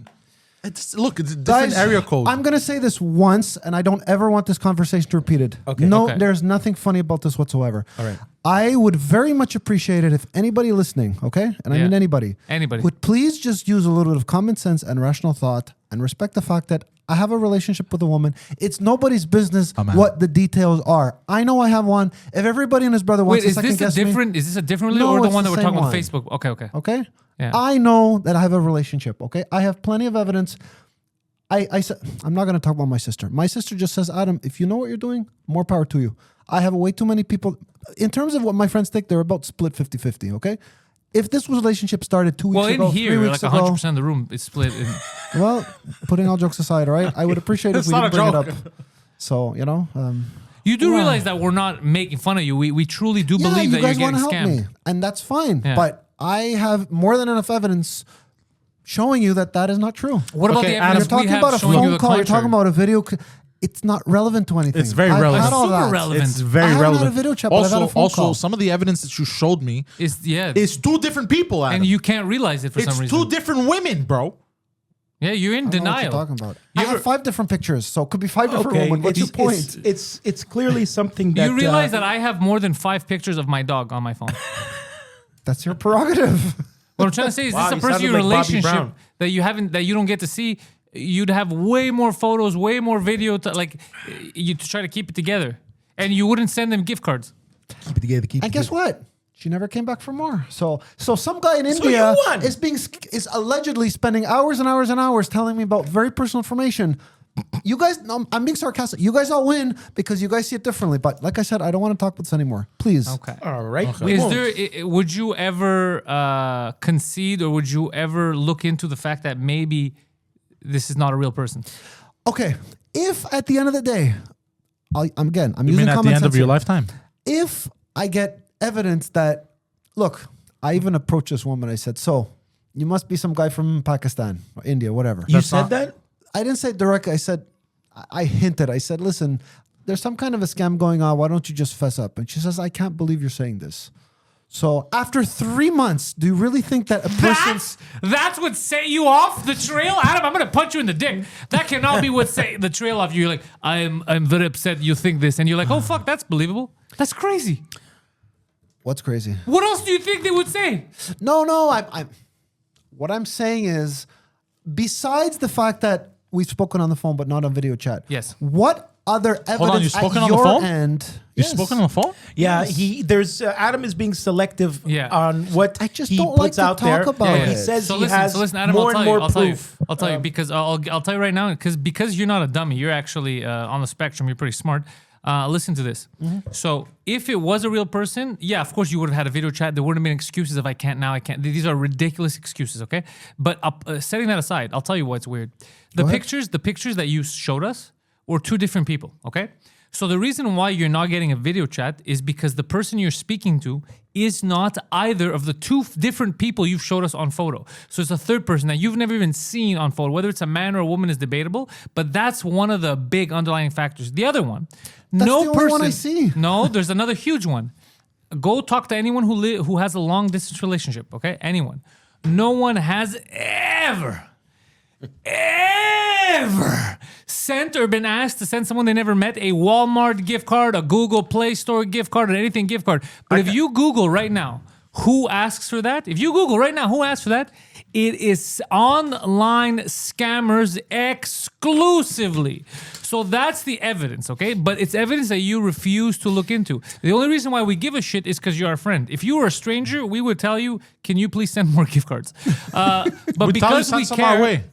Look, it's a different area code. I'm going to say this once, and I don't ever want this conversation repeated. Okay. No, Okay. there's nothing funny about this whatsoever. All right. I would very much appreciate it if anybody listening, okay? And I Yeah. mean anybody. Anybody. Would please just use a little bit of common sense and rational thought and respect the fact that I have a relationship with a woman. It's nobody's business man. what the details are. I know I have one. If everybody and his brother wants Wait, to is second this a guess me, different? Is this a different No, or the it's one the that we're same talking about one. Facebook? Okay. okay? Yeah. I know that I have a relationship, okay? I have plenty of evidence. I'm not going to talk about my sister. My sister just says, Adam, if you know what you're doing, more power to you. I have way too many people. In terms of what my friends think, they're about split 50-50, okay? If this relationship started 2 weeks Well, in ago, 3 here, weeks like ago, 100% of the room is split. In, well, putting all jokes aside, all right? I would appreciate if It's we not didn't a bring it joke. up. So, you know, you do Wow. realize that we're not making fun of you. We truly do believe you that you're guys getting want to help scammed. me, and that's fine. Yeah. But I have more than enough evidence showing you that is not true. What about Okay, the Adam, evidence You're we talking have about a showing you phone the call. You're talking contrary? about a video. It's not relevant to anything. It's very I've relevant. had all Super that. relevant. It's very I haven't relevant. had a video chat, but I've had a phone also, call. some of the evidence that you showed me Is yeah, is two different people, Adam. and you can't realize it for it's some reason. two different women, bro. Yeah, you're in I don't know what denial. you're talking about. You I ever- have 5 different pictures, so it could be 5 different Okay, women. What's your point? It's clearly something that You realize that I have more than 5 pictures of my dog on my phone. That's your prerogative. What I'm trying to say is, Wow, this you is a person sounded in a like Bobby relationship Brown. that you don't get to see. You'd have way more photos, way more video, to try to keep it together, and you wouldn't send them gift cards. Keep it together. Keep And guess what? She never came back for more. So some guy in you India won. is allegedly spending hours and hours and hours telling me about very personal information. You guys, no, I'm being sarcastic. You guys all win because you guys see it differently. But like I said, I don't want to talk about this anymore. Please. Okay. all right. we Is won't. there? Would you ever concede, or would you ever look into the fact that maybe this is not a real person? Okay. If at the end of the day, I'm You using mean at common the end sense of your here. lifetime? If I get evidence that, look, I even approached this woman. I said, so you must be some guy from Pakistan or India, whatever. You said that? I didn't say it directly. I said, I hinted. I said, listen, there's some kind of a scam going on. Why don't you just fess up? And she says, I can't believe you're saying this. So after 3 months, do you really think that a person... That's what set you off the trail, Adam. I'm gonna punch you in the dick. That cannot be what set the trail off. You're like, I'm very upset. You think this, and you're like, oh fuck, that's believable. That's crazy. What's crazy? What else do you think they would say? No. What I'm saying is, besides the fact that we've spoken on the phone but not on video chat. Yes. What other evidence you've spoken at on the your phone? end? You've Yes. spoken on the phone? Yeah, Adam is being selective Yeah. on what I just he don't like puts to out talk there. about and it. he says So he listen, has Adam, more and more I'll tell you. proof. I'll tell you because I'll tell you right now because you're not a dummy. You're actually on the spectrum. You're pretty smart. Listen to this. So if it was a real person, yeah, of course you would have had a video chat. There wouldn't have been excuses if I can't now. I can't. These are ridiculous excuses. Okay, but setting that aside, I'll tell you what's weird. The pictures that you showed us were two different people. Okay. So the reason why you're not getting a video chat is because the person you're speaking to is not either of the two different people you've showed us on photo. So it's a third person that you've never even seen on photo. Whether it's a man or a woman is debatable, but that's one of the big underlying factors. The other one, That's no the only person. one I see. No, there's another huge one. Go talk to anyone who has a long distance relationship. Okay, anyone. No one has ever sent or been asked to send someone they never met a Walmart gift card, a Google Play Store gift card, or anything gift card. But if you Google right now who asks for that, it is online scammers exclusively. So that's the evidence, okay? But it's evidence that you refuse to look into. The only reason why we give a shit is because you're our friend. If you were a stranger, we would tell you, can you please send more gift cards? But because we care...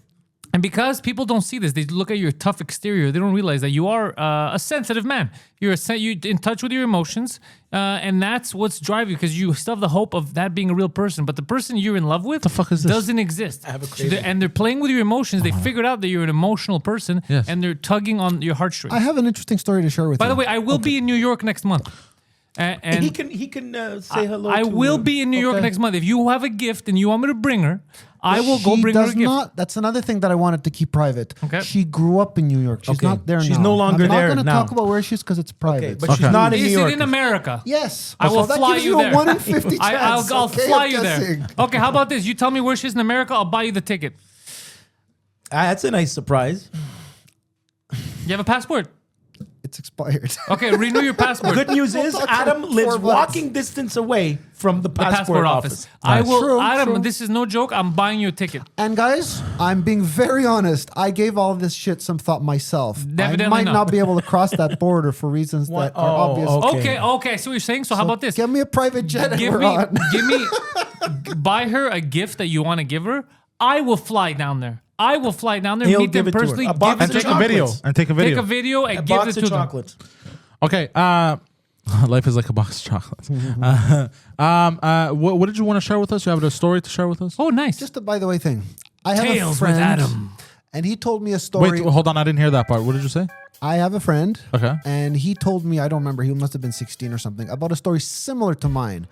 And because people don't see this, they look at your tough exterior. They don't realize that you are a sensitive man. You're in touch with your emotions, and that's what's driving you. Because you still have the hope of that being a real person, but the person you're in love with The fuck is this? doesn't exist. I have a craving. And they're playing with your emotions. They figured out that you're an emotional person, Yes. and they're tugging on your heartstrings. I have an interesting story to share with you. By the way, I will be in New York next month. And he can say hello. I to will her. be in New York Okay. next month. If you have a gift and you want me to bring her, I will go She bring her a does gift. not. That's another thing that I wanted to keep private. Okay. She grew up in New York. She's Okay. not there She's now. no longer I'm there not going to now. talk about where she is because it's private. Okay, but Okay. she's not in Is New York. it in America? yes. I will so that fly gives you you there. a 1 in 50 chance. I'll okay, fly of you there. guessing. Okay, how about this? You tell me where she is in America, I'll buy you the ticket. That's a nice surprise. You have a passport? It's expired. Okay, renew your passport. Good news We'll is talk Adam for lives 4 months. walking distance away from the The passport office. I will, True, Adam, true. this is no joke. I'm buying you a ticket. And guys, I'm being very honest. I gave all this shit some thought myself. Evidently I might not. not be able to cross that border for reasons that are Oh, obvious. okay. Okay, so you're saying, so how about this? Give me a private jet and Give we're on. buy her a gift that you want to give her. I will fly down there. He'll meet them give it to her. personally, A box give And it of to take a them. video. chocolates. And take a Take video. a video and A give box it of to them. chocolates. Okay. Life is like a box of chocolates. What did you want to share with us? You have a story to share with us? Oh, nice. Just a by the way thing. I have a Tales with friend, Adam. and he told me a story. Wait, hold on. I didn't hear that part. What did you say? I have a friend, Okay. and he told me, I don't remember, he must have been 16 or something, about a story similar to mine.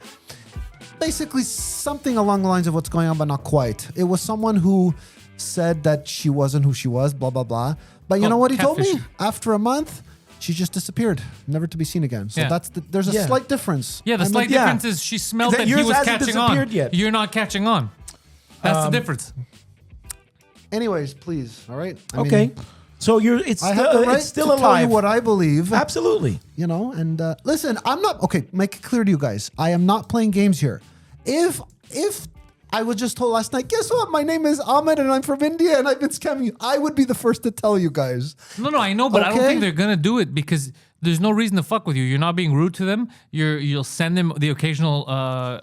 Basically, something along the lines of what's going on, but not quite. It was someone who said that she wasn't who she was, blah, blah, blah. But you Oh, know what he told me? catfish. After a month, she just disappeared, never to be seen again. So Yeah. there's a Yeah. slight difference. Yeah, the I mean, slight yeah. difference is she smelled That that he yours was hasn't catching on. disappeared yet. You're not catching on. That's the difference. Anyways, please, all right? I mean, Okay. So it's I have the right it's still to tell you alive. what I believe. Absolutely. You know, and listen, I'm not okay. Make it clear to you guys, I am not playing games here. If I was just told last night, guess what? My name is Ahmed and I'm from India and I've been scamming you, I would be the first to tell you guys. No, I know, but I don't Okay. think they're gonna do it because there's no reason to fuck with you. You're not being rude to them. You'll send them the occasional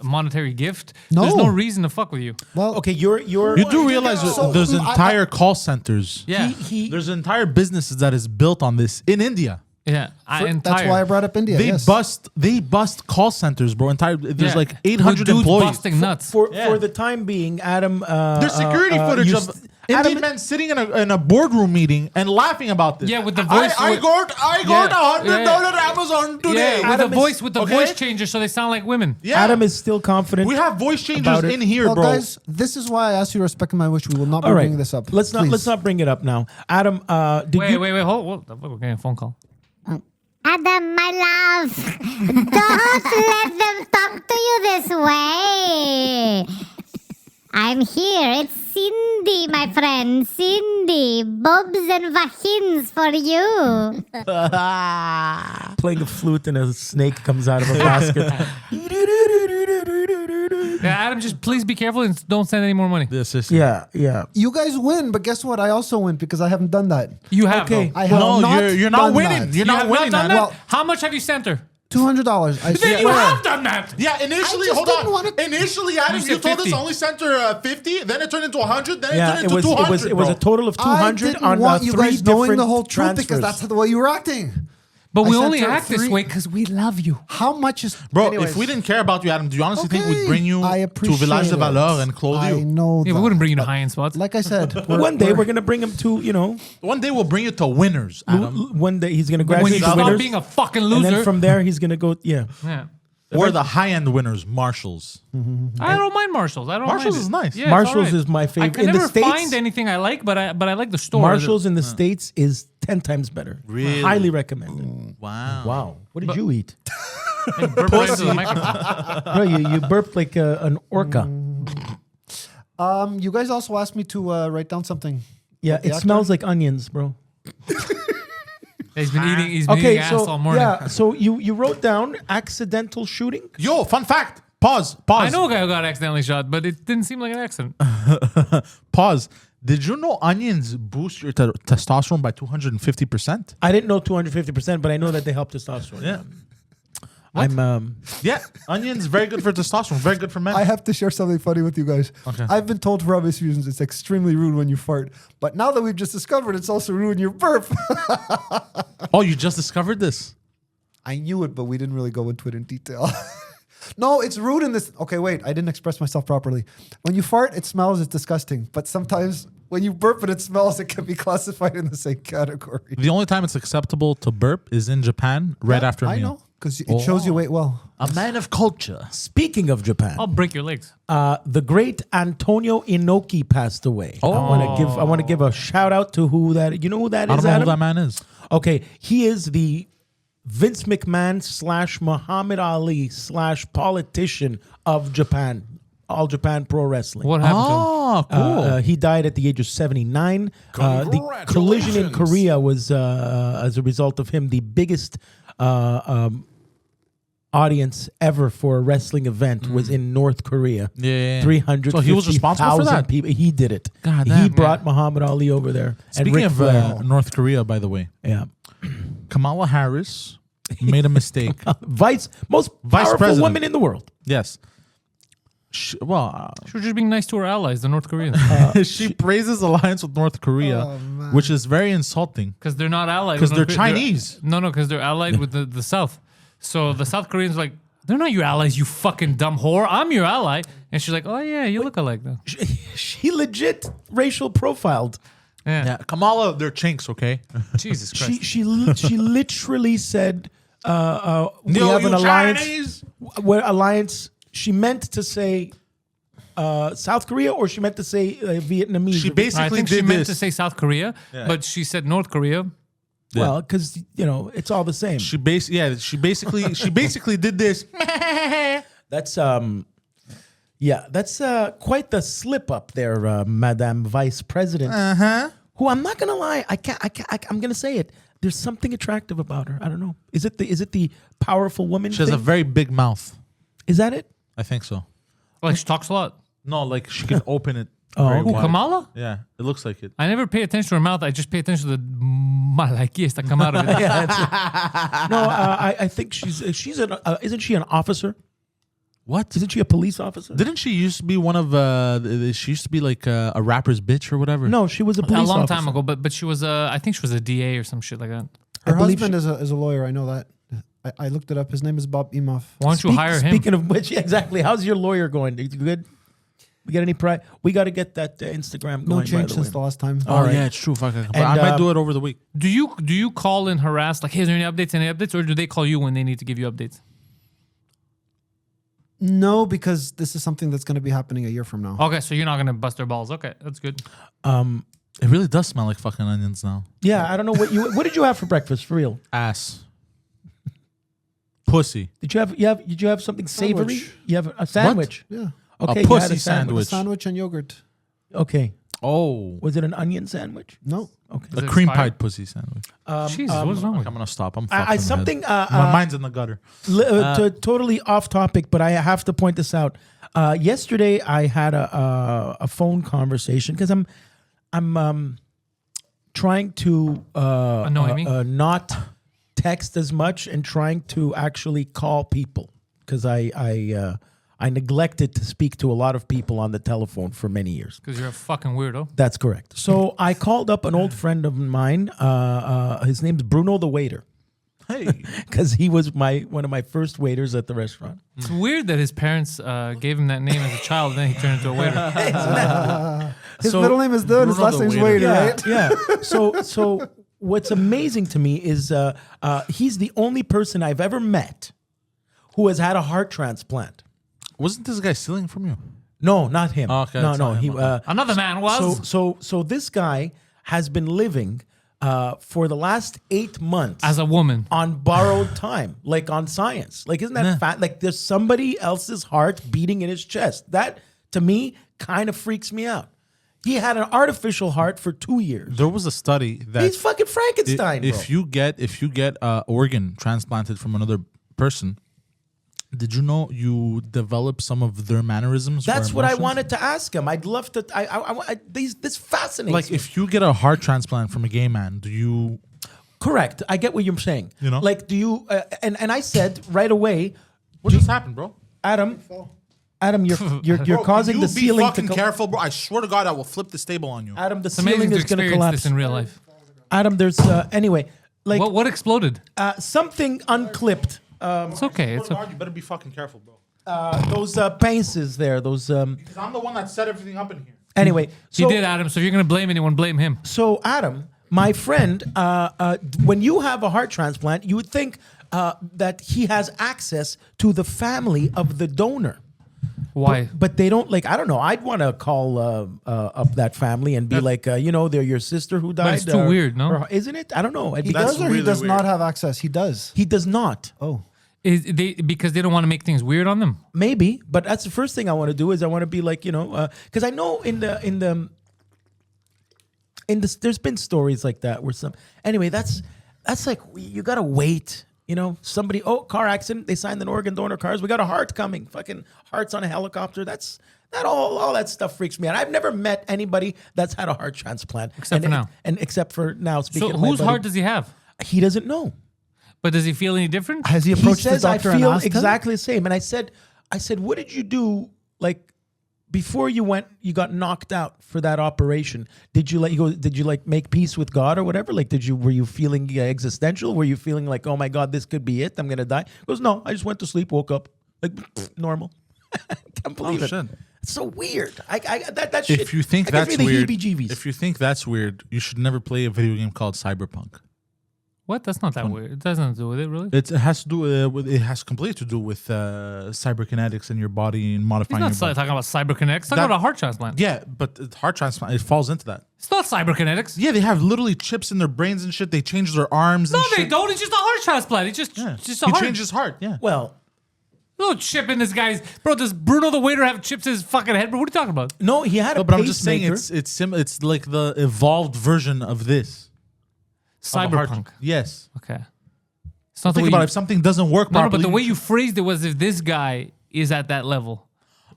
monetary gift. There's No. no reason to fuck with you. Well, Okay, you're You do realize So, there's I- entire call centers. Yeah, There's entire businesses that is built on this in India. yeah. that's why I brought up India. They yes. bust call centers, bro. There's like 800 dudes employees. busting nuts. for the time being, Adam. There's security footage used, of Indian men sitting in a boardroom meeting and laughing about this. Yeah, with the voice. I got $100 Amazon today. Yeah, with the okay? voice changer, so they sound like women. Yeah. Adam is still confident. We have voice changers about it. in here, Well, bro. guys, this is why I asked you to respect my wish. We will not be All right, bringing this up. Let's Please. not bring it up now. Adam, did Wait, you? wait, hold. We're getting a phone call. Adam, my love, don't let them talk to you this way. I'm here. It's Cindy, my friend. Cindy. Bobs and vagins for you. Playing a flute and a snake comes out of a basket. Yeah, Adam, just please be careful and don't send any more money. This is Yeah, yeah. You guys win, but guess what? I also win because I haven't done that. You have Okay. though. I have No, not you're not done winning. that. You're You not have winning, done man. that? Well- How much have you sent her? $200. Then you have done that. Yeah, initially, I just hold didn't on. wanna- Initially, Adam, You you said told 50. us only sent her 50, then it turned into 100, then Yeah, it turned into 200. it was a total of 200 I didn't on want you three guys knowing different the whole truth transfers. because that's the way you were acting. But I we sent only her act this 3 way because we love you. How much is... Bro, Anyways. if we didn't care about you, Adam, do you honestly think we'd bring you I to appreciate Village de it. Valeur and clothe I you? know Yeah, that. we wouldn't bring you to high-end spots. Like I said, One day we're gonna bring him to, you know, One day we'll bring you to winners, Adam. one day he's gonna when graduate you to stop winners, being a fucking and loser. then from there he's gonna go. Yeah, yeah. Or the high-end winners, Marshalls. I don't mind Marshalls. I don't Marshalls mind it. is nice. Yeah, it's Marshalls all right. is my I favorite. can In the never States- find anything I like, but I like the store. Marshalls in the States is 10 times better. Really? Highly recommended. Wow. Wow, what did you eat? And burp right into the microphone. Bro, you burped like an orca. you guys also asked me to write down something. Yeah, The it actor? smells like onions, bro. He's been eating. He's been Okay, eating ass so all morning. yeah, so you wrote down accidental shooting. Yo, fun fact. Pause. I know a guy who got accidentally shot, but it didn't seem like an accident. Pause. Did you know onions boost your testosterone by 250%? I didn't know 250%, but I know that they help testosterone. Yeah. I'm Yeah, onions very good for testosterone, very good for men. I have to share something funny with you guys. Okay. I've been told for obvious reasons it's extremely rude when you fart, but now that we've just discovered it's also rude when you burp. Oh, you just discovered this? I knew it, but we didn't really go into it in detail. No, it's rude in this. Okay, wait, I didn't express myself properly. When you fart, it smells, it's disgusting. But sometimes when you burp and it smells, it can be classified in the same category. The only time it's acceptable to burp is in Japan right Yeah, after a I meal. know, because it shows you weight well. A man of culture. speaking of Japan. I'll break your legs. The great Antonio Inoki passed away. I want to give a shout out to who that. You know who that I is? don't know Adam? who that man is. Okay, he is the Vince McMahon / Muhammad Ali / politician of Japan, All Japan Pro Wrestling. What happened to him? Oh, cool. He died at the age of 79. The collision in Korea was, as a result of him, the biggest audience ever for a wrestling event was in North Korea. Yeah. 350,000 So he was responsible for that? people. He did it. God He damn. brought Muhammad Ali over there. and Speaking Ric of Flair. North Korea, by the way, Yeah. Kamala Harris made a mistake. Most Vice powerful president. woman in the world. Yes. She She was just being nice to her allies, the North Koreans, she praises alliance with North Korea, which is very insulting. because they're not allied. 'Cause with they're North Korea. Chinese. No, because they're allied with the South. So the South Koreans are like, they're not your allies, you fucking dumb whore. I'm your ally. And she's like, oh yeah, you look alike though. She legit racial profiled. Yeah. Yeah, Kamala, they're chinks, okay? Jesus Christ. She literally said, "We No, have an you alliance." Chinese. What alliance? She meant to say South Korea, or she meant to say Vietnamese. She I basically think she did meant this. to say South Korea, but she said North Korea. well, because it's all the same. She basically did this. That's that's quite the slip up there, Madame Vice President. Who I'm not gonna lie, I'm gonna say it. There's something attractive about her. I don't know. Is it the powerful woman? She has a thing? very big mouth. Is that it? I think so. Like she talks a lot. No, like she can open it. Oh, very okay. Who, wide. Kamala? Yeah, it looks like it. I never pay attention to her mouth. I just pay attention to the malakias that come out of it. No, I think she's an isn't she an officer? What? Isn't she a police officer? Didn't she used to be one of? She used to be like a rapper's bitch or whatever. No, she was a police A long officer. time ago, but she was I think she was a DA or some shit like that. Her I believe husband is a lawyer. I know that. I looked it up. His name is Bob Imhoff. Why don't you hire him? Speaking of which, exactly. How's your lawyer going? Is he good? We got any pride? We got to get that Instagram going. No by change the since way. the last time. Oh, yeah, it's true. Fuck, I And, might do it over the week. Do you call and harass like, hey, is there any updates, or do they call you when they need to give you updates? No, because this is something that's going to be happening a year from now. Okay, so you're not gonna bust their balls. Okay, that's good. It really does smell like fucking onions now. Yeah, I don't know what did you have for breakfast for real? Ass. Pussy. Did you have something savory? Sandwich. You have a sandwich. Yeah. Okay, A you pussy had a sandwich. Sandwich and yogurt. Okay. Oh. Was it an onion sandwich? No. Okay. A it cream expired? pie pussy sandwich. Jesus, what's wrong with I'm you? gonna stop. I'm I fucking something my mind's in the gutter. totally off topic, but I have to point this out. Yesterday, I had a phone conversation because I'm trying to Annoy me? not text as much and trying to actually call people because I neglected to speak to a lot of people on the telephone for many years. Because you're a fucking weirdo. That's correct. So I called up an old friend of mine. His name's Bruno the waiter. Hey. Because he was one of my first waiters at the restaurant. It's weird that his parents gave him that name as a child, and then he turned into a waiter. His middle name is Dylan. His Bruno last the name's waiter. Waiter, right? Yeah. So what's amazing to me is he's the only person I've ever met who has had a heart transplant. Wasn't this guy stealing from you? No, not him. Oh, okay, no, it's no. not He him, Another man was. so this guy has been living for the last 8 months as a woman. on borrowed time, like on science. Like, isn't that fat? Like, there's somebody else's heart beating in his chest. That, to me, kind of freaks me out. He had an artificial heart for 2 years. There was a study that He's fucking Frankenstein, if you get organ transplanted from another person, did you know you develop some of their mannerisms? That's or what I emotions? wanted to ask him. I'd love to. This fascinates Like me. if you get a heart transplant from a gay man, do you? Correct. I get what you're saying. You know? Like, do you? And I said right away, What just happened, bro? Adam, you're causing the ceiling to careful, bro. I swear to God, I will flip this table on you. Adam, the It's amazing ceiling to is going to experience collapse. this in real life. Adam, there's anyway, like What exploded? something unclipped. It's okay. It's okay. You better be fucking careful, bro. Those pinces there. Those. Because I'm the one that set everything up in here. Anyway, He so, did, Adam. So if you're gonna blame anyone, blame him. So Adam, my friend, when you have a heart transplant, you would think that he has access to the family of the donor. Why? But they don't, like, I don't know. I'd want to call up that family and be like, they're your sister who died. it's too weird, no? or- isn't it? I don't know. He That's does or he really does weird. not have access? He does. He does not. Oh. Because they don't want to make things weird on them. Maybe, but that's the first thing I want to do is I want to be like, because I know in the there's been stories like that where anyway, that's like you gotta wait. Somebody, car accident, they signed an organ donor cards. We got a heart coming, fucking hearts on a helicopter. That all that stuff freaks me out. I've never met anybody that's had a heart transplant. Except for now. And except for now, speaking So of my whose buddy, heart does he have? he doesn't know. But does he feel any different? Has he He approached says, the doctor I feel and asked him? exactly the same. And I said, what did you do, like, before you got knocked out for that operation? Did you make peace with God or whatever? Like, were you feeling existential? Were you feeling like, oh my God, this could be it? I'm going to die? He goes, no, I just went to sleep, woke up, like, normal. I can't believe it. shit. It's so weird. That shit. If you think that gives that's me the weird, heebie-jeebies. if you think that's weird, you should never play a video game called Cyberpunk. What? That's not that weird. It doesn't do with it, really. It has to do with it has completely to do with cyberkinetics in your body and He's modifying not your body. talking about cyberkinetics. He's talking That- about a heart transplant. Yeah, but heart transplant it falls into that. It's not cyberkinetics. Yeah, they have literally chips in their brains and shit. They change their arms. No, and they shit. don't. It's just a heart transplant. It's just, Yeah. just a He heart. changed his heart. Yeah. Well, No chip in this guy's. Bro, does Bruno the waiter have chips in his fucking head? Bro, what are you talking about? no, he had a No, but I'm just saying pacemaker. it's like the evolved version of this. Of a heart- Cyberpunk. Yes. Okay. It's not the Think way about you, it. If something doesn't work no, properly. but the way you phrased it was if this guy is at that level.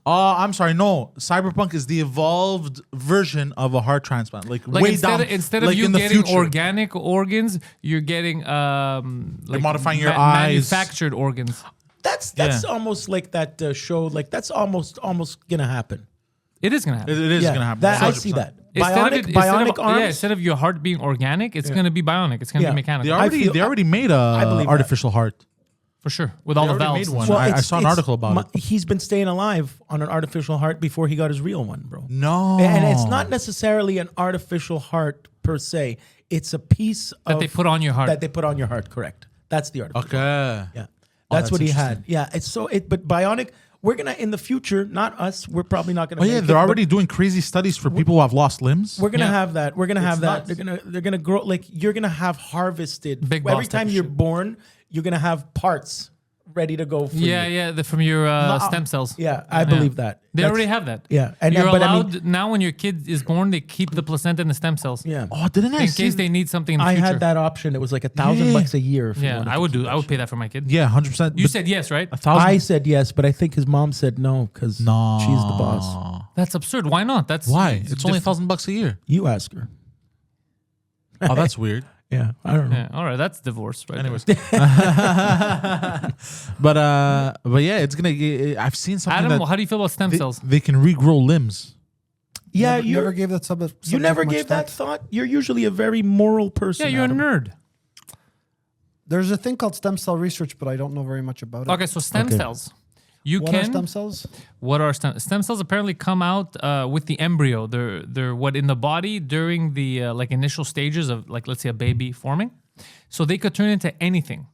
Oh, I'm sorry. No, Cyberpunk is the evolved version of a heart transplant. Like way instead down. of, instead like of you in the getting future. organic organs, you're getting like modifying your eyes. manufactured organs. That's Yeah. almost like that show. Like, that's almost gonna happen. It is gonna happen. It is Yeah, going to happen. that- I 100%. see that. Instead of Bionic, it- bionic instead of, arms. Yeah, instead of your heart being organic, it's gonna be bionic. It's gonna Yeah. be mechanical. They already made a believe that. artificial heart For sure. With all the already valves. made and one. shit. I saw an article about it. He's been staying alive on an artificial heart before he got his real one, bro. No. And it's not necessarily an artificial heart per se. It's a piece That they put on your heart. That they put on your heart, correct. That's the artificial. Okay. Yeah. Oh, That's what he interesting. had. Yeah. It's so but bionic, we're gonna in the future, not us, we're probably not gonna Oh yeah, make they're it, already doing crazy studies for people who have lost limbs. we're gonna Yeah. have that. We're gonna have that. nuts. They're gonna grow like you're gonna have harvested Big every boss type time of you're shit. born, you're gonna have parts ready to go for Yeah, you. yeah. From your stem cells. Yeah, I believe that. They That's- already have that. Yeah, and you're but allowed now when your kid is born, they keep the placenta and the stem cells. yeah. Oh, didn't I In see? case they need something in the I future. had that option. It was like $1,000 a year. If you Yeah, wanted I to would keep do. that I would shit. pay that for my kid. Yeah, 100%. You said yes, right? 1,000. I said yes, but I think his mom said no because no. she's the boss. That's absurd. Why not? That's Why? It's only different. $1,000 a year. You ask her. Oh, that's weird. Yeah, I don't know. Yeah, all right, that's divorce, right? Anyways, but yeah, it's gonna. I've seen something Adam, that how do you feel about stem cells? they can regrow limbs. Yeah, Never, you never gave that you never much gave that thought. thought. You're usually a very moral person. Yeah, you're Adam. a nerd. There's a thing called stem cell research, but I don't know very much about it. Okay, so stem cells. You What can. are stem cells? What are stem cells? Apparently, come out with the embryo. They're what in the body during the like initial stages of like let's say a baby forming. So they could turn into anything.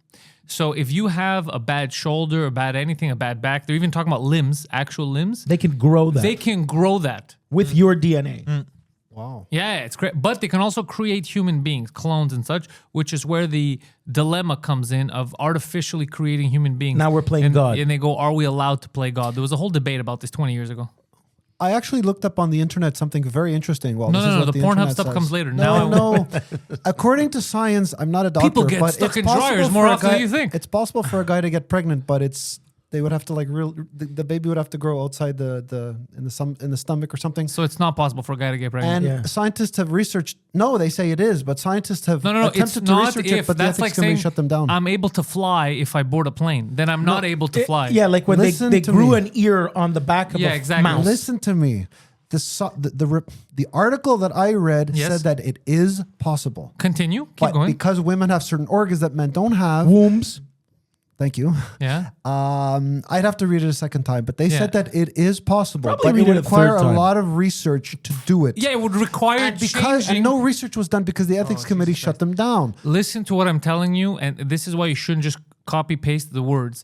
So if you have a bad shoulder, a bad anything, a bad back, they're even talking about limbs, actual limbs. They can grow that They can grow that. with your DNA. Wow. Yeah, it's great. But they can also create human beings, clones and such, which is where the dilemma comes in of artificially creating human beings. Now we're playing and, God. And they go, are we allowed to play God? There was a whole debate about this 20 years ago. I actually looked up on the internet something very interesting. Well, No, this no, is no, what the the Pornhub internet stuff says. comes later. No, Now no. According to science, I'm not a doctor. People get but stuck it's in possible dryers more for a often guy, than you think. It's possible for a guy to get pregnant, but they would have to like the baby would have to grow outside in the stomach or something. So it's not possible for a guy to get pregnant. And scientists have researched. No, they say it is, but scientists have No, it's attempted to not research if. it, but the That's ethics like committee saying shut them down. I'm able to fly if I board a plane. Then I'm not able to fly. Yeah, like when Listen they to grew me. an ear on the back of Yeah, a exactly. mouse. Listen to me. The article that I read Yes. said that it is possible. Continue. Keep But going. because women have certain organs that men don't have. Wombs. Thank you. Yeah. I'd have to read it a second time, but they Yeah. said that it is possible. Probably but read it would it a require third a time. lot of research to do it. Yeah, it would require Because changing. no research was done because the ethics committee shut them down. Listen to what I'm telling you, and this is why you shouldn't just copy paste the words.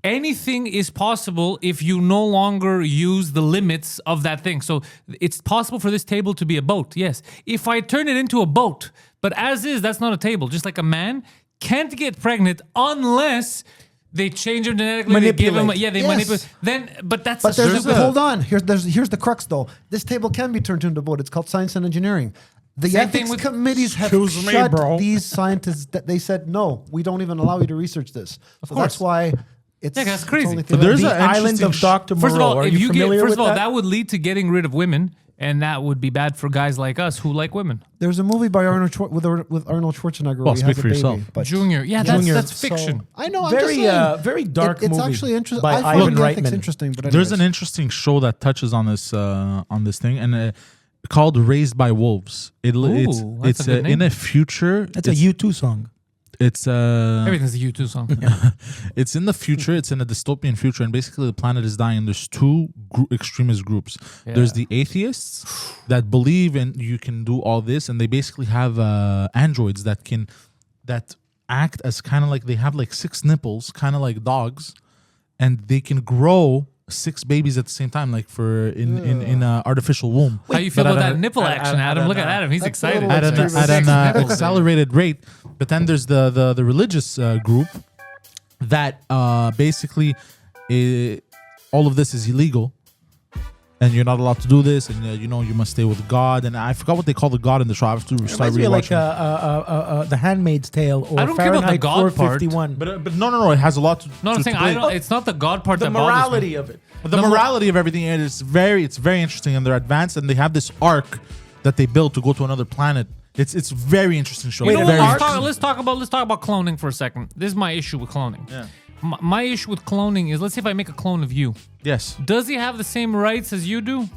Anything is possible if you no longer use the limits of that thing. So it's possible for this table to be a boat. Yes. If I turn it into a boat, but as is, that's not a table. Just like a man can't get pregnant unless they change him genetically. They give him, Manipulate. they Yes. manipulate. Then, but that's But a there's stupid- hold on. Here's the crux though. This table can be turned into a boat. It's called science and engineering. The Same thing ethics with- committees have Excuse me, shut bro. these scientists that they said no, we don't even allow you to research this. So that's why it's Yeah, that's it's crazy. only But there's The an island interesting of Dr. Moreau. First of all, Are if you you get, familiar first with of all, that? that would lead to getting rid of women, and that would be bad for guys like us who like women. There's a movie by Arnold with Arnold Schwarzenegger where Well, he speak has a for baby. yourself. But Junior, yeah, Junior, that's so- fiction. I know. I'm Very, just saying, very dark It's movie actually interesting. by I find Ivan the ethics Reitman. interesting. But There's anyways. an interesting show that touches on this thing, and called "Raised by Wolves." that's It's a good in name. a future. That's a it's, U2 song. It's Everything's a U2 song. it's in the future. It's in a dystopian future, and basically the planet is dying. There's two extremist groups. There's the atheists that believe in you can do all this, and they basically have androids that act as kind of like they have like 6 nipples, kind of like dogs, and they can grow 6 babies at the same time, like in a artificial womb. How you feel But about at that a- nipple action, Adam? Look at Adam. He's That's a excited. little at an, Six at an nipples. accelerated rate. But then there's the religious group that basically all of this is illegal, and you're not allowed to do this, and you must stay with God. And I forgot what they call the God in the show. I have to start Reminds me of like rewatching. The Handmaid's Tale or I don't care about the Fahrenheit God part. 451. But no, it has a lot to. No, I'm to saying play. it's not the God part The that bothers me. morality of it. The morality of everything is very interesting, and they're advanced, and they have this arc that they built to go to another planet. It's very interesting show. You know Very what? interesting. Let's talk about cloning for a second. This is my issue with cloning. Yeah. My issue with cloning is, let's say if I make a clone of you, Yes, does he have the same rights as you do?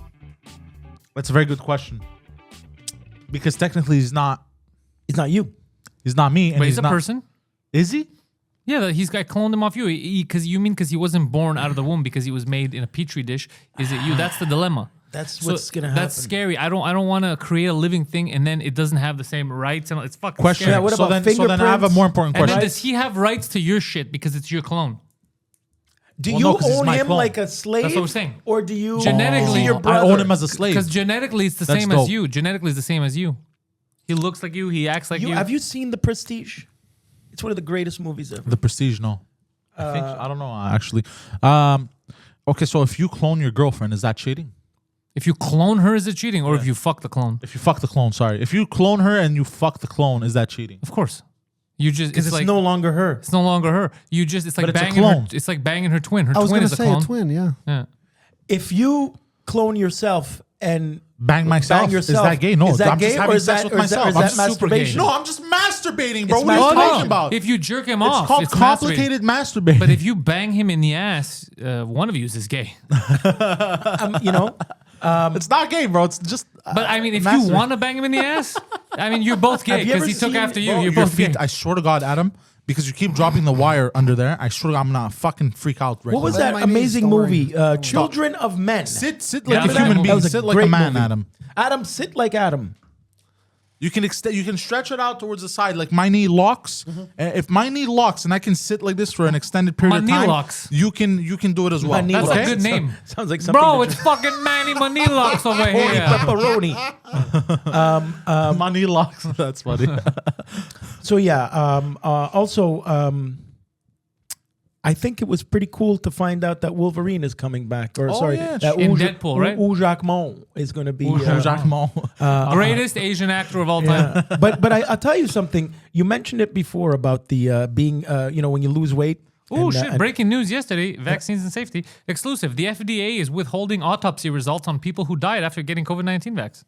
that's a very good question. Because technically, he's not It's not you. me, and But he's a not, person. Is he? Yeah, he's got cloned him off you. Because he wasn't born out of the womb because he was made in a petri dish. Is it you? That's the dilemma. That's what's gonna happen. That's scary. I don't want to create a living thing and then it doesn't have the same rights. And it's fucking Question. scary. Yeah, what so about then I have a more important And question. then does he have rights to your shit because it's your clone? Do Well, you no, 'cause he's own my him clone. like a slave? That's what we're saying. Or do you Genetically, is he your I brother? own him as a slave. Because genetically it's the That's same dope. as you. Genetically it's the same as you. He looks like you. He acts like you. Have you seen The Prestige? It's one of the greatest movies ever. The Prestige, no. I don't know, actually. Okay, so if you clone your girlfriend, is that cheating? If you clone her, is it cheating? Or if you fuck the clone? If you fuck the clone, sorry. If you clone her and you fuck the clone, is that cheating? Of course. You just Because it's it's like no longer her. it's no longer her. You just it's like But it's a banging her. clone. It's like banging her twin. Her I was twin going is to a say clone. a twin, yeah. Yeah. If you clone yourself and Bang myself. bang yourself, Is that gay? No, is that I'm gay just or having is sex that, with or is that, myself. or is I'm that just super gay. masturbation? No, I'm just masturbating, bro. It's What are you masturbation. talking about? If you jerk him It's off, called it's masturbating. complicated masturbating. But if you bang him in the ass, one of you is gay. You know, it's not gay, bro. It's just. But I mean, if you masturbate. want to bang him in the ass, I mean, you're both gay Have you because ever he took seen- after you. Bro, You're Your both gay. feet, I swear to God, Adam, because you keep dropping the wire under there. I swear to God, I'm gonna fucking freak out right what was now. that my knees, amazing don't worry. movie? Children of Men. Sit Yeah, like a that human movie- being. was a Sit like a great man, movie. Adam. Adam, sit like Adam. You can you can stretch it out towards the side, like my knee locks. If my knee locks and I can sit like this for an extended period My of knee time, locks. you can do it as well. knee That's locks. a good name. Sounds like something. Bro, that it's fucking Manny Manilocks over Holy here. pepperoni. My knee locks. That's funny. So yeah. Also, I think it was pretty cool to find out that Wolverine is coming back. Or sorry, yeah, that in Hugh- Deadpool, right? Hugh Jackman is going to be. Hugh Jackman. Greatest Asian actor of all time. but I'll tell you something. You mentioned it before about the being, when you lose weight. Oh and, shit! and- Breaking news yesterday: vaccines and safety exclusive. The FDA is withholding autopsy results on people who died after getting COVID-19 vax.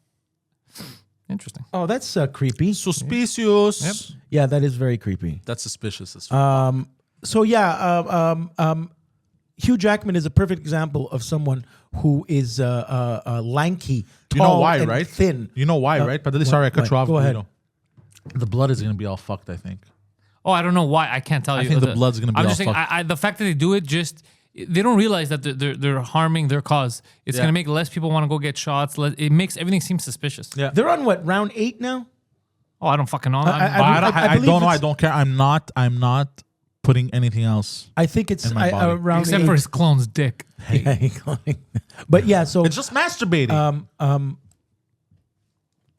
Interesting. Oh, that's creepy. Suspicious. Yep. Yeah, that is very creepy. That's suspicious. As fuck. So yeah, Hugh Jackman is a perfect example of someone who is lanky, tall, You know why, and right? thin. You know why, right? But sorry, I cut what? you off. Go ahead. Guido. The blood is gonna be all fucked, I think. Oh, I don't know why. I can't tell you. I think the blood's gonna be I'm all just saying. fucked. The fact that they do it, just they don't realize that they're harming their cause. It's Yeah. gonna make less people want to go get shots. It makes everything seem suspicious. Yeah. They're on what, round 8 now? Oh, I don't fucking know. But I I believe don't know. I it's- don't care. I'm not putting anything else. I think it's In my body. around Except 8. for his clone's dick. But yeah, so It's just masturbating.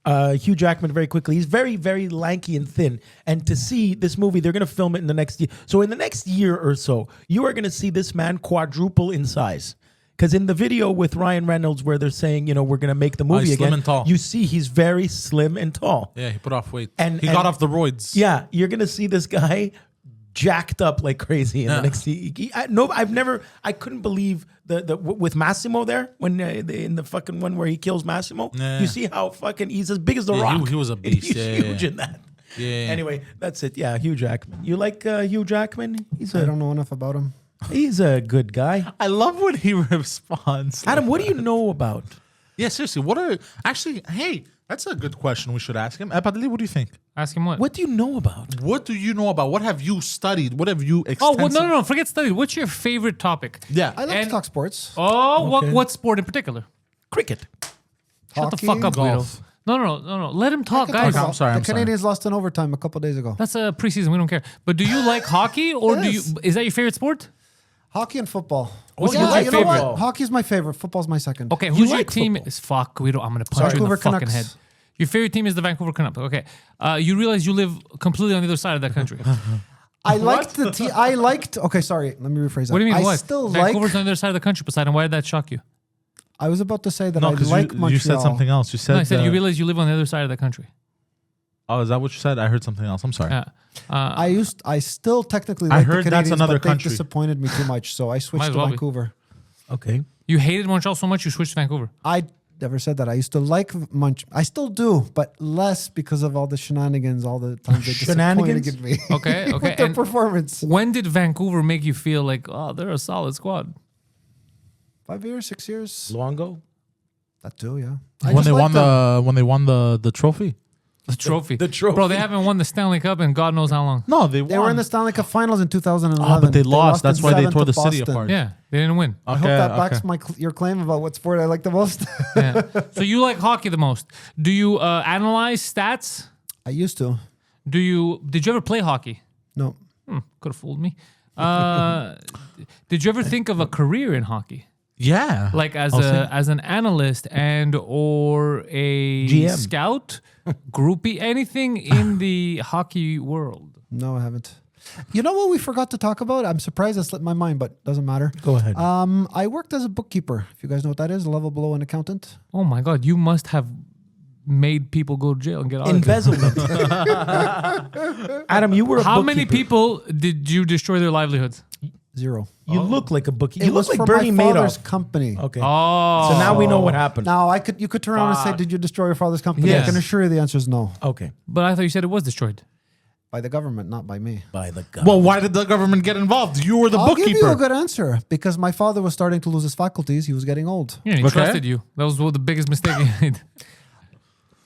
Hugh Jackman, very quickly, he's very, very lanky and thin. And to see this movie, they're going to film it in the next year. So in the next year or so, you are going to see this man quadruple in size. Because in the video with Ryan Reynolds, where they're saying, we're going to make the movie he's again, slim and tall. you see he's very slim and tall. yeah, he put off weight. And- he and- got off the roids. Yeah, you're going to see this guy jacked up like crazy in the next. I couldn't believe with Massimo there when in the fucking one where he kills Massimo. Yeah. You see how fucking he's as big as the Yeah, Rock. he was a beast. He's Yeah, huge yeah. in that. Yeah. Anyway, that's it. Yeah, Hugh Jackman. You like Hugh Jackman? I don't know enough about him. He's a good guy. I love when he responds. Adam, what do you know about? Yeah, seriously. Hey, that's a good question we should ask him. Padli, what do you think? Ask him what. What do you know about? What do you know about? What have you studied? What have you Oh, well, extensive? no. Forget study. What's your favorite topic? Yeah. I like And- to talk sports. Oh, Okay. what sport in particular? Cricket. Shut the Hockey, fuck up, Guido. golf. No. Let him talk, I can guys. talk I'm sorry, The I'm sorry. Canadians lost in overtime a couple days ago. That's a preseason. We don't care. But do you like hockey or Yes. is that your favorite sport? Hockey and football. What's Yeah, your you know favorite? what? Hockey's my favorite. Football's my second. Okay, who's your like team? football. Is fuck, Guido. I'm gonna punch you in Vancouver the fucking Canucks. head. Your favorite team is the Vancouver Canucks. Okay, you realize you live completely on the other side of that country. I liked the team. Okay, sorry. Let me rephrase that. What do you mean? I what? still Vancouver's like. on the other side of the country, Poseidon. Why did that shock you? I was about to say that No, I because like Montreal. you said something else. You said. No, I said you realize you live on the other side of the country. Oh, is that what you said? I heard something else. I'm sorry. Yeah. I still technically I like heard the that's Canadians, another but they country. disappointed me too much, so I switched Might as to well be. Vancouver. Okay. You hated Montreal so much you switched to Vancouver. I never said that. I used to like Montreal. I still do, but less because of all the shenanigans, all the times they Shenanigans? disappointed me. Okay, okay. with their And performance. when did Vancouver make you feel like, oh, they're a solid squad? 5 years, 6 years. Luongo? That too, yeah. When they won the trophy. The trophy. The trophy. Bro, they haven't won the Stanley Cup in God knows how long. No, they They were in the Stanley Cup Finals in 2011. Oh, but they lost. That's in why they seventh tore to the city Boston. apart. Yeah, they didn't win. I hope that backs your claim about what sport I like the most. Yeah. So you like hockey the most. Do you analyze stats? I used to. Did you ever play hockey? No. Could have fooled me. Did you ever think of a career in hockey? Yeah. Like as I'll say- as an analyst and or a GM. scout, groupie, anything in the hockey world? No, I haven't. You know what we forgot to talk about? I'm surprised it slipped my mind, but doesn't matter. Go ahead. I worked as a bookkeeper. If you guys know what that is, a level below an accountant. Oh my God, you must have made people go to jail and get audited. Embezzlement. Adam, you were a How many bookkeeper. people did you destroy their livelihoods? 0. You look like a bookkeeper. It You was look like for Bernie my father's Madoff. company. Okay. Oh, So now we know what happened. Now you could turn around and say, "Did you destroy your father's company?" Yes. I can assure you the answer is no. Okay. But I thought you said it was destroyed. By the government, not by me. By the government. Well, why did the government get involved? You were the I'll bookkeeper. give you a good answer because my father was starting to lose his faculties. He was getting old. Yeah, he Okay. trusted you. That was the biggest mistake he made.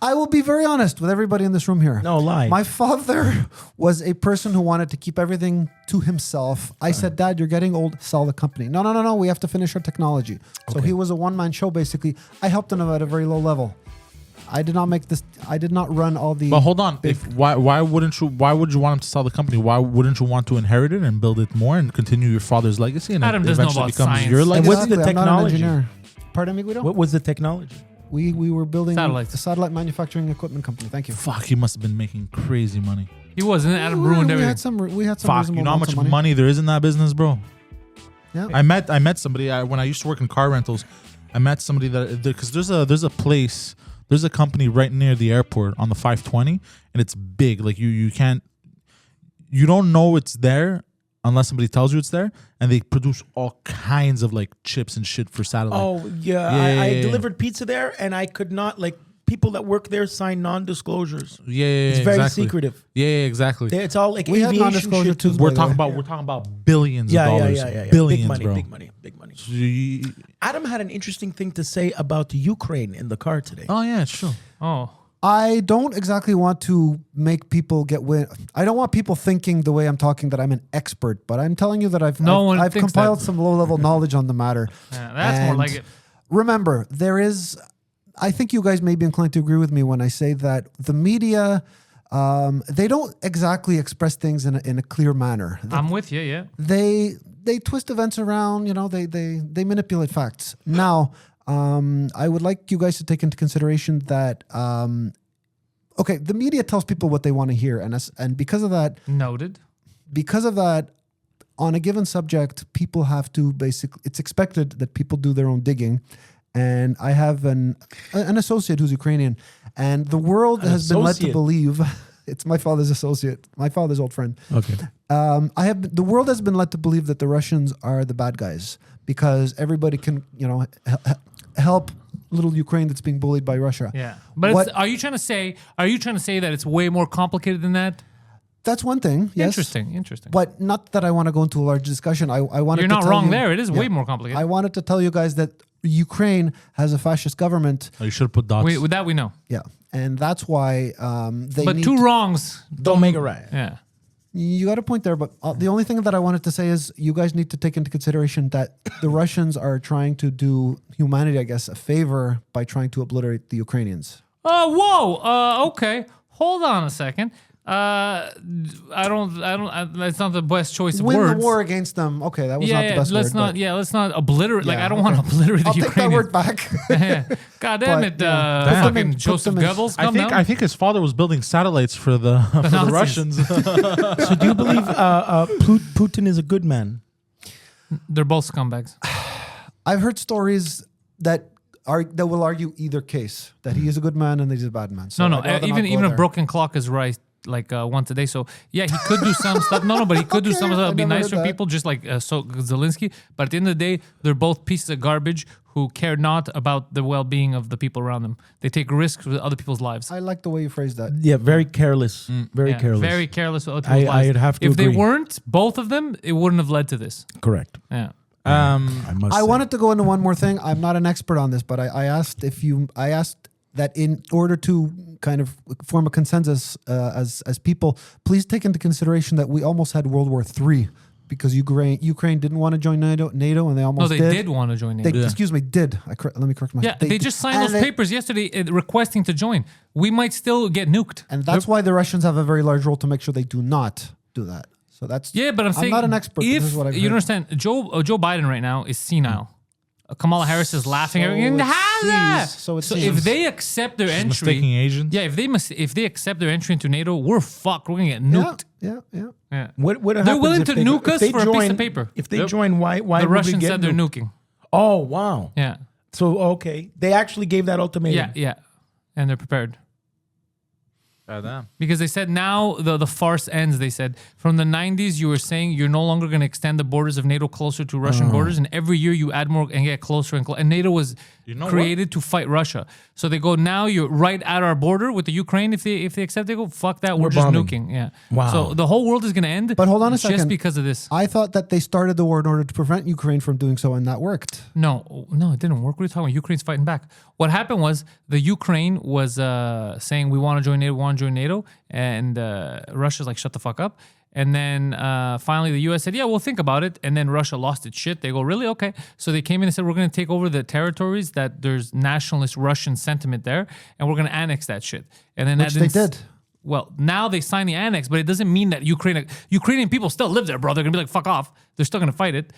I will be very honest with everybody in this room here. No lie. My father was a person who wanted to keep everything to himself. I said, "Dad, you're getting old. Sell the company." No. We have to finish our technology. So he was a one-man show, basically. I helped him at a very low level. I did not make this. I did not run all the. But hold on. Why would you want him to sell the company? Why wouldn't you want to inherit it and build it more and continue your father's legacy and Adam it doesn't know eventually about becomes science. your And legacy? what's the I'm not an technology? engineer. Pardon me, Guido? What was the technology? We were building Satellites. a satellite manufacturing equipment company. Thank you. Fuck, he must have been making crazy money. He wasn't. Adam we ruined had everything. some. We had some. Fuck, reasonable you know how amounts much of money there is in that business, bro? Yeah. I met somebody when I used to work in car rentals. I met somebody that because there's a place, there's a company right near the airport on the 520, and it's big. Like you don't know it's there unless somebody tells you it's there, and they produce all kinds of like chips and shit for satellite. Oh, yeah. Yeah, I yeah, yeah. delivered pizza there, and I could not, like, people that work there sign non-disclosures. Yeah, It's very exactly. secretive. Yeah, exactly. It's all like We had aviation non-disclosure shit. too. We're by the talking way. about billions of Yeah. dollars. Billions, big money, bro. big money. You- Adam had an interesting thing to say about Ukraine in the car today. Oh yeah, it's true. Oh, I don't exactly want to make people get win. I don't want people thinking the way I'm talking that I'm an expert, but I'm telling you that I've one I've thinks compiled that. some low-level knowledge on the matter. yeah, that's more And like it. Remember, there is. I think you guys may be inclined to agree with me when I say that the media, they don't exactly express things in a clear manner. I'm with you. Yeah. They twist events around. You know, they manipulate facts. Now, I would like you guys to take into consideration that. Okay, the media tells people what they want to hear, and because of that, Noted. on a given subject, people have to basically. It's expected that people do their own digging, and I have an associate who's Ukrainian, and the world has been led to associate? believe. It's my father's associate, my father's old friend. Okay. The world has been led to believe that the Russians are the bad guys because everybody can, help little Ukraine that's being bullied by Russia. Yeah. But What- are you trying to say that it's way more complicated than that? That's one thing. Yes. Interesting. But not that I want to go into a large discussion. I wanted You're to not tell wrong you- there. It is way Yeah. more complicated. I wanted to tell you guys that Ukraine has a fascist government. Oh, you should have put dots. With that we know. Yeah. And that's why they But need two wrongs. Don't make it right. Yeah. You got a point there, but the only thing that I wanted to say is you guys need to take into consideration that the Russians are trying to do humanity, I guess, a favor by trying to obliterate the Ukrainians. Whoa. Okay. Hold on a second. That's not the best choice of Win words. the war against them. Okay, that was not the best let's word. not. but Yeah, let's not obliterate. Like Yeah, I don't want to obliterate the I'll take that Ukrainians. word back. God damn But, it, yeah. Put them fucking in- put Joseph them in- Goebbels, I come think down. I think his father was building satellites for the Nazis. Russians. So do you believe Putin is a good man? They're both scumbags. I've heard stories that will argue either case, that he is a good man and that he's a bad man. So No, I'd rather not even go even a there. broken clock is right. Like once a day, so yeah, he could do some stuff. No, but he could do Okay, some stuff. I That'd be never nice heard for that. people, just like Zelensky. But at the end of the day, they're both pieces of garbage who care not about the well-being of the people around them. They take risks with other people's lives. I like the way you phrased that. Yeah, very careless. Very Yeah, careless. very careless with other people's lives. I'd have to if they agree. weren't, both of them, it wouldn't have led to this. correct. Yeah. I must I say. wanted to go into one more thing. I'm not an expert on this, but I asked that in order to kind of form a consensus as people, please take into consideration that we almost had World War III because Ukraine didn't want to join NATO, and they almost No, they did want to join NATO. They, Excuse me, did. Let me correct myself. Yeah, they just signed those papers yesterday requesting to join. We might still get nuked. And that's why the Russians have a very large role to make sure they do not do that. So that's... Yeah, but I'm saying... not an expert, but If, this is what I've you heard. understand, Joe Biden right now is senile. Kamala Harris is laughing. So it So seems. if they accept their entry... Mistaking Asians. Yeah, if they accept their entry into NATO, we're fucked. We're going to get nuked. Yeah. Yeah. What They're happens willing if to they- nuke if us they for a piece join- of paper. If they join, why The would we Russians get said they're nuked? nuking. Oh, wow. Yeah. So, okay. They actually gave that ultimatum. Yeah. And they're prepared. Damn. Because they said now the farce ends. They said from the 90s you were saying you're no longer going to extend the borders of NATO closer to Russian borders, and every year you add more and get closer and closer. And NATO was created to fight Russia. So they go, now you're right at our border with the Ukraine. If they accept, they go, fuck that. We're just bombing. nuking. Yeah. Wow. So the whole world is going to end. But hold on a just second. because of this. I thought that they started the war in order to prevent Ukraine from doing so, and that worked. No, it didn't work. What are you talking about? Ukraine's fighting back. What happened was the Ukraine was saying we want to join NATO, and Russia's like, shut the fuck up. And then finally the U.S. said, yeah, we'll think about it. And then Russia lost its shit. They go, really? Okay. So they came in and said, we're going to take over the territories that there's nationalist Russian sentiment there, and we're going to annex that shit. And then Which that they didn't did. Well, now they signed the annex, but it doesn't mean that Ukrainian people still live there, bro. They're going to be like, fuck off. They're still going to fight it.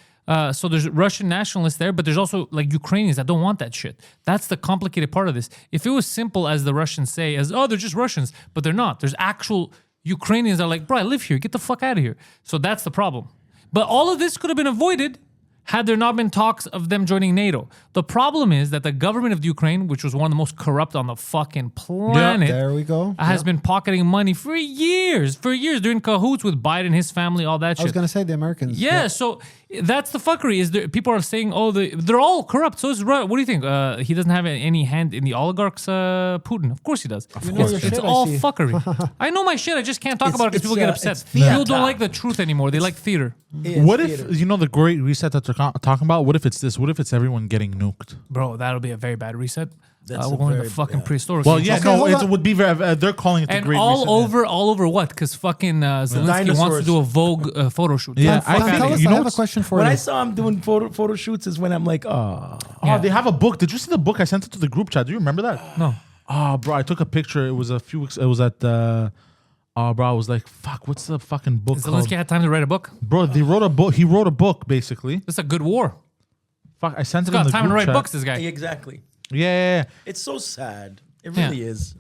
So there's Russian nationalists there, but there's also like Ukrainians that don't want that shit. That's the complicated part of this. If it was simple as the Russians say, they're just Russians, but they're not. There's actual Ukrainians that are like, bro, I live here. Get the fuck out of here. So that's the problem. But all of this could have been avoided had there not been talks of them joining NATO. The problem is that the government of Ukraine, which was one of the most corrupt on the fucking planet, There we go. has been pocketing money for years. Doing cahoots with Biden, his family, all that shit. I was going to say the Americans. Yeah, so that's the fuckery. Is there, people are saying, they're all corrupt. So what do you think? He doesn't have any hand in the oligarchs, Putin? Of course he does. You know your It's shit, I all see. fuckery. I know my shit. I just can't talk about it because people get upset. it's People theater. don't like the truth anymore. They like theater. What if, you know, the great reset that they're talking about? What if it's this? What if it's everyone getting nuked? Bro, that'll be a very bad reset. That's We're a going to very the fucking bad- prehistoric. Well, age. yeah, Okay, no, hold it on. would be very. They're calling it the And great all reset. all over what? Because fucking Zelensky wants to do a Vogue photo shoot. Yeah, Get the fuck I outta think- here. Pantelis, you I know have a what's- question for When you. I saw him doing photo shoots is when I'm like, oh. Oh, they have a book. Did you see the book? I sent it to the group chat. Do you remember that? No. Oh, bro, I took a picture. It was a few weeks. It was at. Oh, bro, I was like, fuck. What's the fucking book called? Zelensky had time to write a book. Bro, they wrote a book. He wrote a book basically. This is a good war. Fuck, I sent He's it in got the time to group write chat. books, this guy. Exactly. Yeah. It's so sad. It Yeah. really is.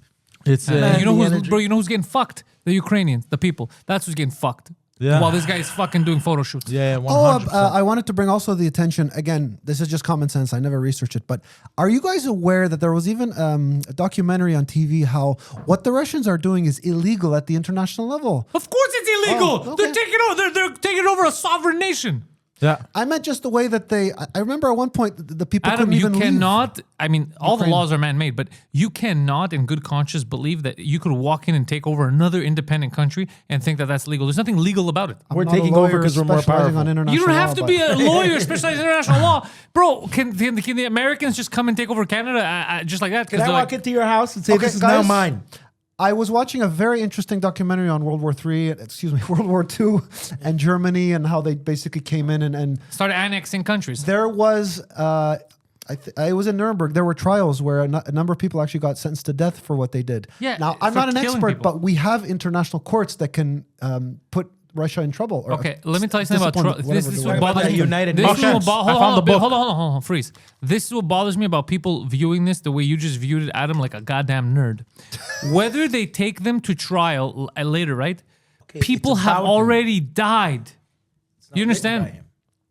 It's You know the who's, energy. bro, you know who's getting fucked? The Ukrainians, the people. That's who's getting fucked. Yeah. While this guy is fucking doing photo shoots. yeah, 100%. I wanted to bring also the attention, again, this is just common sense, I never researched it, but are you guys aware that there was even a documentary on TV how what the Russians are doing is illegal at the international level? Of course it's illegal. Oh, okay. They're taking over. They're taking over a sovereign nation. Yeah. I meant just the way that I remember at one point the people Adam, couldn't you even leave. cannot. I mean, all the Ukraine. laws are man-made, but you cannot, in good conscience, believe that you could walk in and take over another independent country and think that that's legal. There's nothing legal about it. I'm We're not a taking over lawyer 'cause we're more specializing powerful. on international You don't have law, to but- be a lawyer specialized in international law, bro. Can the Americans just come and take over Canada just like that? Can I they're walk like, into your house and say, Okay, this is now guys. mine? I was watching a very interesting documentary on World War II and Germany and how they basically came in and start annexing countries. there was I was in Nuremberg. There were trials where a number of people actually got sentenced to death for what they did. Yeah, Now I'm for not an killing expert, people. but we have international courts that can put Russia in trouble. Or Okay, let me tell you something about discipline, this. whatever This is the what word. About bothers the me. United This is Nations. what bo- I hold found on, the book. hold on, freeze. This is what bothers me about people viewing this the way you just viewed it, Adam, like a goddamn nerd. Whether they take them to trial later, right? People it's have about him. already died. You Written by understand? him.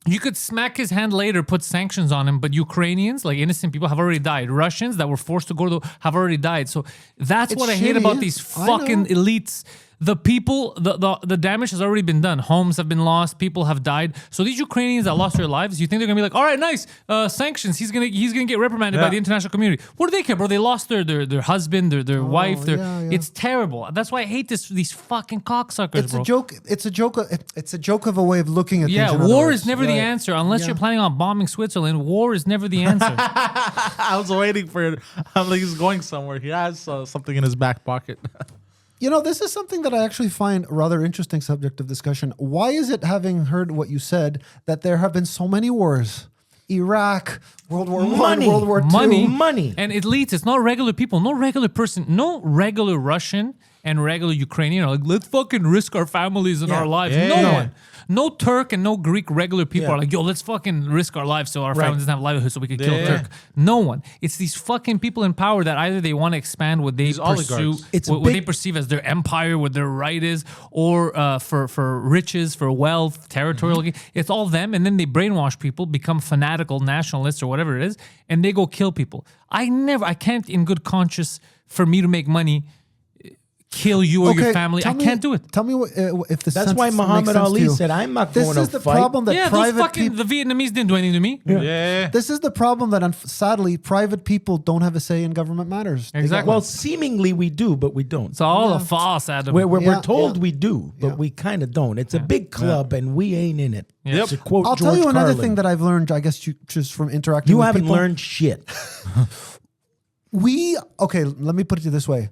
You could smack his hand later, put sanctions on him, but Ukrainians, like innocent people, have already died. Russians that were forced to go to have already died. So that's It's what I hate shitty. about these I fucking know. elites. the people, the damage has already been done. Homes have been lost. People have died. So these Ukrainians that lost their lives, you think they're gonna be like, all right, nice, sanctions. He's gonna get reprimanded by the international community. What do they care, bro? They lost their husband, their wife. It's terrible. That's why I hate these fucking cocksuckers, It's bro. a joke. It's a joke. It's a joke of a way of looking at things. Yeah, in other war words. is never the answer unless you're planning on bombing Switzerland. War is never the answer. I was waiting for it. I'm like, he's going somewhere. He has something in his back pocket. You know, this is something that I actually find a rather interesting subject of discussion. Why is it, having heard what you said, that there have been so many wars? Iraq, World War Money. I, World War II. Money. And elites, it's not regular people, no regular person, no regular Russian and regular Ukrainian are like, let's fucking risk our families and our lives. Yeah. No Yeah. one. No Turk and no Greek regular people Yeah. are like, yo, let's fucking risk our lives so our Right. family doesn't have a livelihood so we can kill Yeah. Turk. No one. It's these fucking people in power that either they want to expand what they These pursue, oligarchs. It's what big- they perceive as their empire, what their right is, or for riches, for wealth, territorial. It's all them. And then they brainwash people, become fanatical nationalists or whatever it is, and they go kill people. I can't in good conscience, for me to make money, kill you or your family. I can't do it. Tell me if this. That's why Muhammad Ali said, "I'm not This going is to the fight." problem that Yeah, those private fucking people. the Vietnamese didn't do anything to me. Yeah. This is the problem that, sadly, private people don't have a say in government matters. They Exactly. Well, seemingly we do, but we don't. It's all a false, Adam. We're Yeah, told yeah. we do, but we kind of don't. It's a big club, and we ain't in it. Yep. To quote I'll George tell you another Carlin, thing that I've learned. I guess just from interacting. you with haven't people. learned shit. Let me put it this way.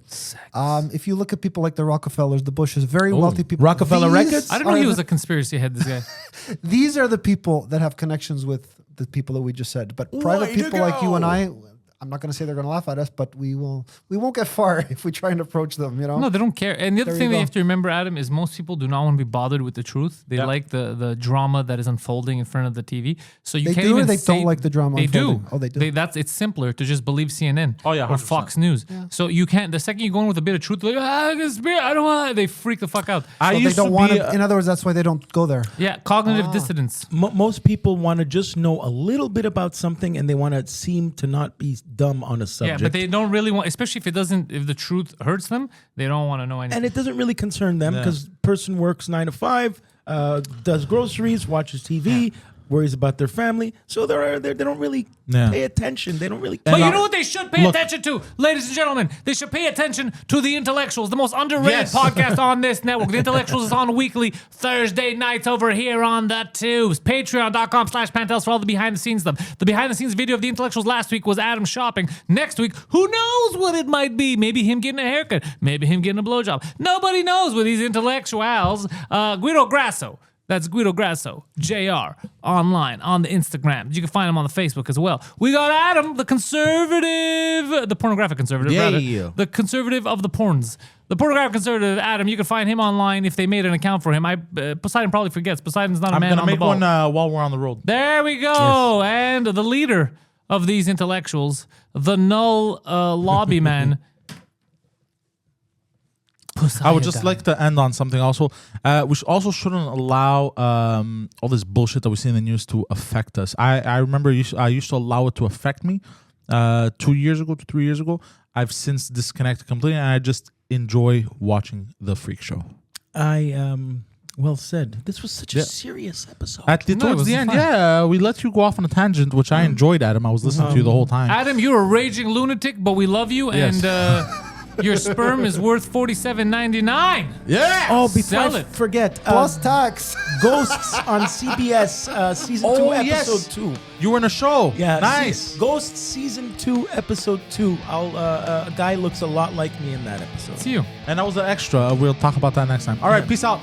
If you look at people like the Rockefellers, the Bushes, very wealthy people. Rockefeller these Records? I didn't know are he was the- a conspiracy head, this guy. These are the people that have connections with the people that we just said. But private Way to people like you and go. I, I'm not going to say they're going to laugh at us, but we won't get far if we try and approach them. You know. No, they don't care. And the other There thing you that you go. have to remember, Adam, is most people do not want to be bothered with the truth. They like the drama that is unfolding in front of the TV. So you They can't do or even they say don't like the drama They unfolding? do. Oh, they do. It's simpler to just believe CNN. Oh, yeah, or 100%. Fox News. So you can't. The second you go in with a bit of truth, like I don't want. They freak the fuck out. I So they used don't to want be. to. In other words, that's why they don't go there. Yeah, cognitive dissonance. Most people want to just know a little bit about something, and they want to seem to not be dumb on a subject. Yeah, but they don't really want, especially if the truth hurts them, they don't want to know anything. and it doesn't really concern them because person works 9 to 5, does groceries, watches TV, worries about their family, so they don't really pay attention. They don't really. But care. you know what they should pay attention to, ladies and gentlemen? They should pay attention to The Intellectuals, the most underrated podcast on this network. The Intellectuals is on weekly Thursday nights over here on the tubes. Patreon.com/Pantelis for all the behind the scenes stuff. The behind the scenes video of The Intellectuals last week was Adam shopping. Next week, who knows what it might be? Maybe him getting a haircut. Maybe him getting a blowjob. Nobody knows with these intellectuals. Guido Grasso. That's Guido Grasso, JR, online, on the Instagram. You can find him on the Facebook as well. We got Adam, the conservative, the pornographic conservative, rather. The conservative of the porns. The pornographic conservative, Adam, you can find him online if they made an account for him. Poseidon probably forgets. Poseidon's not a I'm man gonna on the make ball. one while we're on the road. There we go. And the leader of these intellectuals, the null lobby man, I would just like to end on something also. We also shouldn't allow all this bullshit that we see in the news to affect us. I remember I used to allow it to affect me 3 years ago. I've since disconnected completely, and I just enjoy watching the freak show. Well said. This was such a serious episode. Towards was the end, fun. we let you go off on a tangent, which I enjoyed, Adam. I was listening to you the whole time. Adam, you're a raging lunatic, but we love you, Yes. and your sperm is worth $47.99. Yeah. Oh, before Sell I it. forget, Plus tax. Ghosts on CBS season 2, episode 2. You were in a show. Yeah, Nice. Ghosts season 2, episode 2. A guy looks a lot like me in that episode. It's you. And that was an extra. We'll talk about that next time. All right. Peace out.